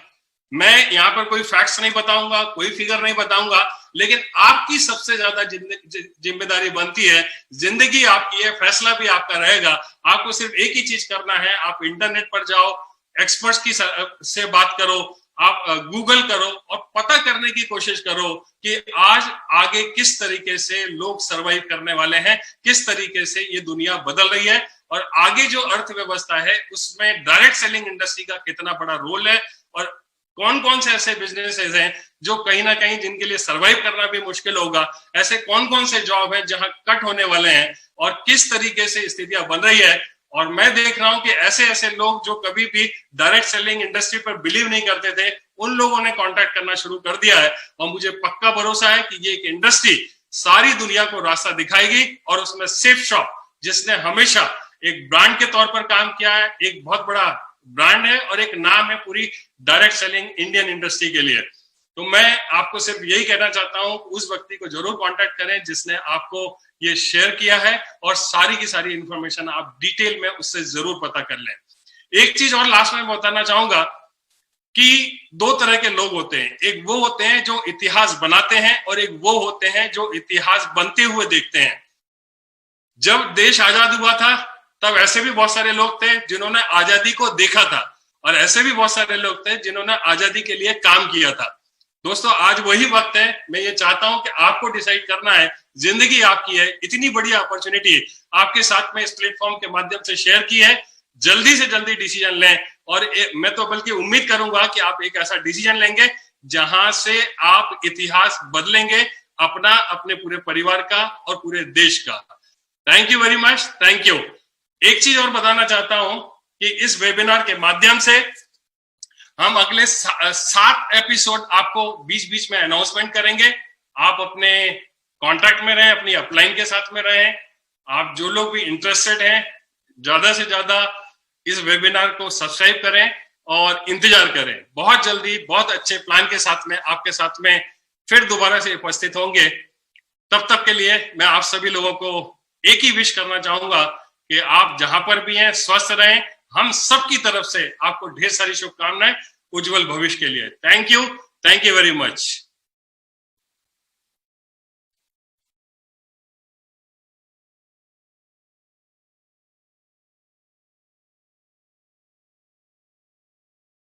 मैं यहाँ पर कोई फैक्ट्स नहीं बताऊंगा, कोई फिगर नहीं बताऊंगा, लेकिन आपकी सबसे ज्यादा जिम्मेदारी बनती है। जिंदगी आपकी है, फैसला भी आपका रहेगा। आपको सिर्फ एक ही चीज करना है, आप इंटरनेट पर जाओ, एक्सपर्ट्स की से बात करो, आप गूगल करो और पता करने की कोशिश करो कि आज आगे किस तरीके से लोग सरवाइव करने वाले हैं, किस तरीके से ये दुनिया बदल रही है और आगे जो अर्थव्यवस्था है उसमें डायरेक्ट सेलिंग इंडस्ट्री का कितना बड़ा रोल है और कौन कौन से ऐसे बिजनेसेस हैं जो कहीं ना कहीं जिनके लिए सरवाइव करना भी मुश्किल होगा, ऐसे कौन कौन से जॉब है जहां कट होने वाले हैं और किस तरीके से स्थितियां बन रही है। और मैं देख रहा हूं कि ऐसे ऐसे लोग जो कभी भी डायरेक्ट सेलिंग इंडस्ट्री पर बिलीव नहीं करते थे, उन लोगों ने कांटेक्ट करना शुरू कर दिया है और मुझे पक्का भरोसा है कि ये एक इंडस्ट्री सारी दुनिया को रास्ता दिखाएगी। और उसमें सेफ शॉप, जिसने हमेशा एक ब्रांड के तौर पर काम किया है, एक बहुत बड़ा ब्रांड है और एक नाम है पूरी डायरेक्ट सेलिंग इंडियन इंडस्ट्री के लिए। तो मैं आपको सिर्फ यही कहना चाहता हूं, उस व्यक्ति को जरूर कांटेक्ट करें जिसने आपको ये शेयर किया है और सारी की सारी इंफॉर्मेशन आप डिटेल में उससे जरूर पता कर लें। एक चीज और लास्ट में बताना चाहूंगा कि दो तरह के लोग होते हैं, एक वो होते हैं जो इतिहास बनाते हैं और एक वो होते हैं जो इतिहास बनते हुए देखते हैं। जब देश आजाद हुआ था तब ऐसे भी बहुत सारे लोग थे जिन्होंने आजादी को देखा था और ऐसे भी बहुत सारे लोग थे जिन्होंने आजादी के लिए काम किया था। दोस्तों, आज वही वक्त है। मैं ये चाहता हूं कि आपको डिसाइड करना है, जिंदगी आपकी है, इतनी बड़ी अपॉर्चुनिटी आपके साथ में इस प्लेटफॉर्म के माध्यम से शेयर की है। जल्दी से जल्दी डिसीजन लें और मैं तो बल्कि उम्मीद करूंगा कि आप एक ऐसा डिसीजन लेंगे जहां से आप इतिहास बदलेंगे अपना, अपने पूरे परिवार का और पूरे देश का। Thank you very much, thank you. एक चीज और बताना चाहता हूं कि इस वेबिनार के माध्यम से हम अगले 7 एपिसोड आपको बीच बीच में अनाउंसमेंट करेंगे। आप अपने कांटेक्ट में रहें, अपनी अपलाइन के साथ में रहें। आप जो लोग भी इंटरेस्टेड हैं ज्यादा से ज्यादा इस वेबिनार को सब्सक्राइब करें और इंतजार करें। बहुत जल्दी बहुत अच्छे प्लान के साथ में आपके साथ में फिर दोबारा से उपस्थित होंगे। तब तक के लिए मैं आप सभी लोगों को एक ही विश करना चाहूंगा कि आप जहां पर भी हैं स्वस्थ रहें। हम सबकी तरफ से आपको ढेर सारी शुभकामनाएं उज्जवल भविष्य के लिए। Thank you very much.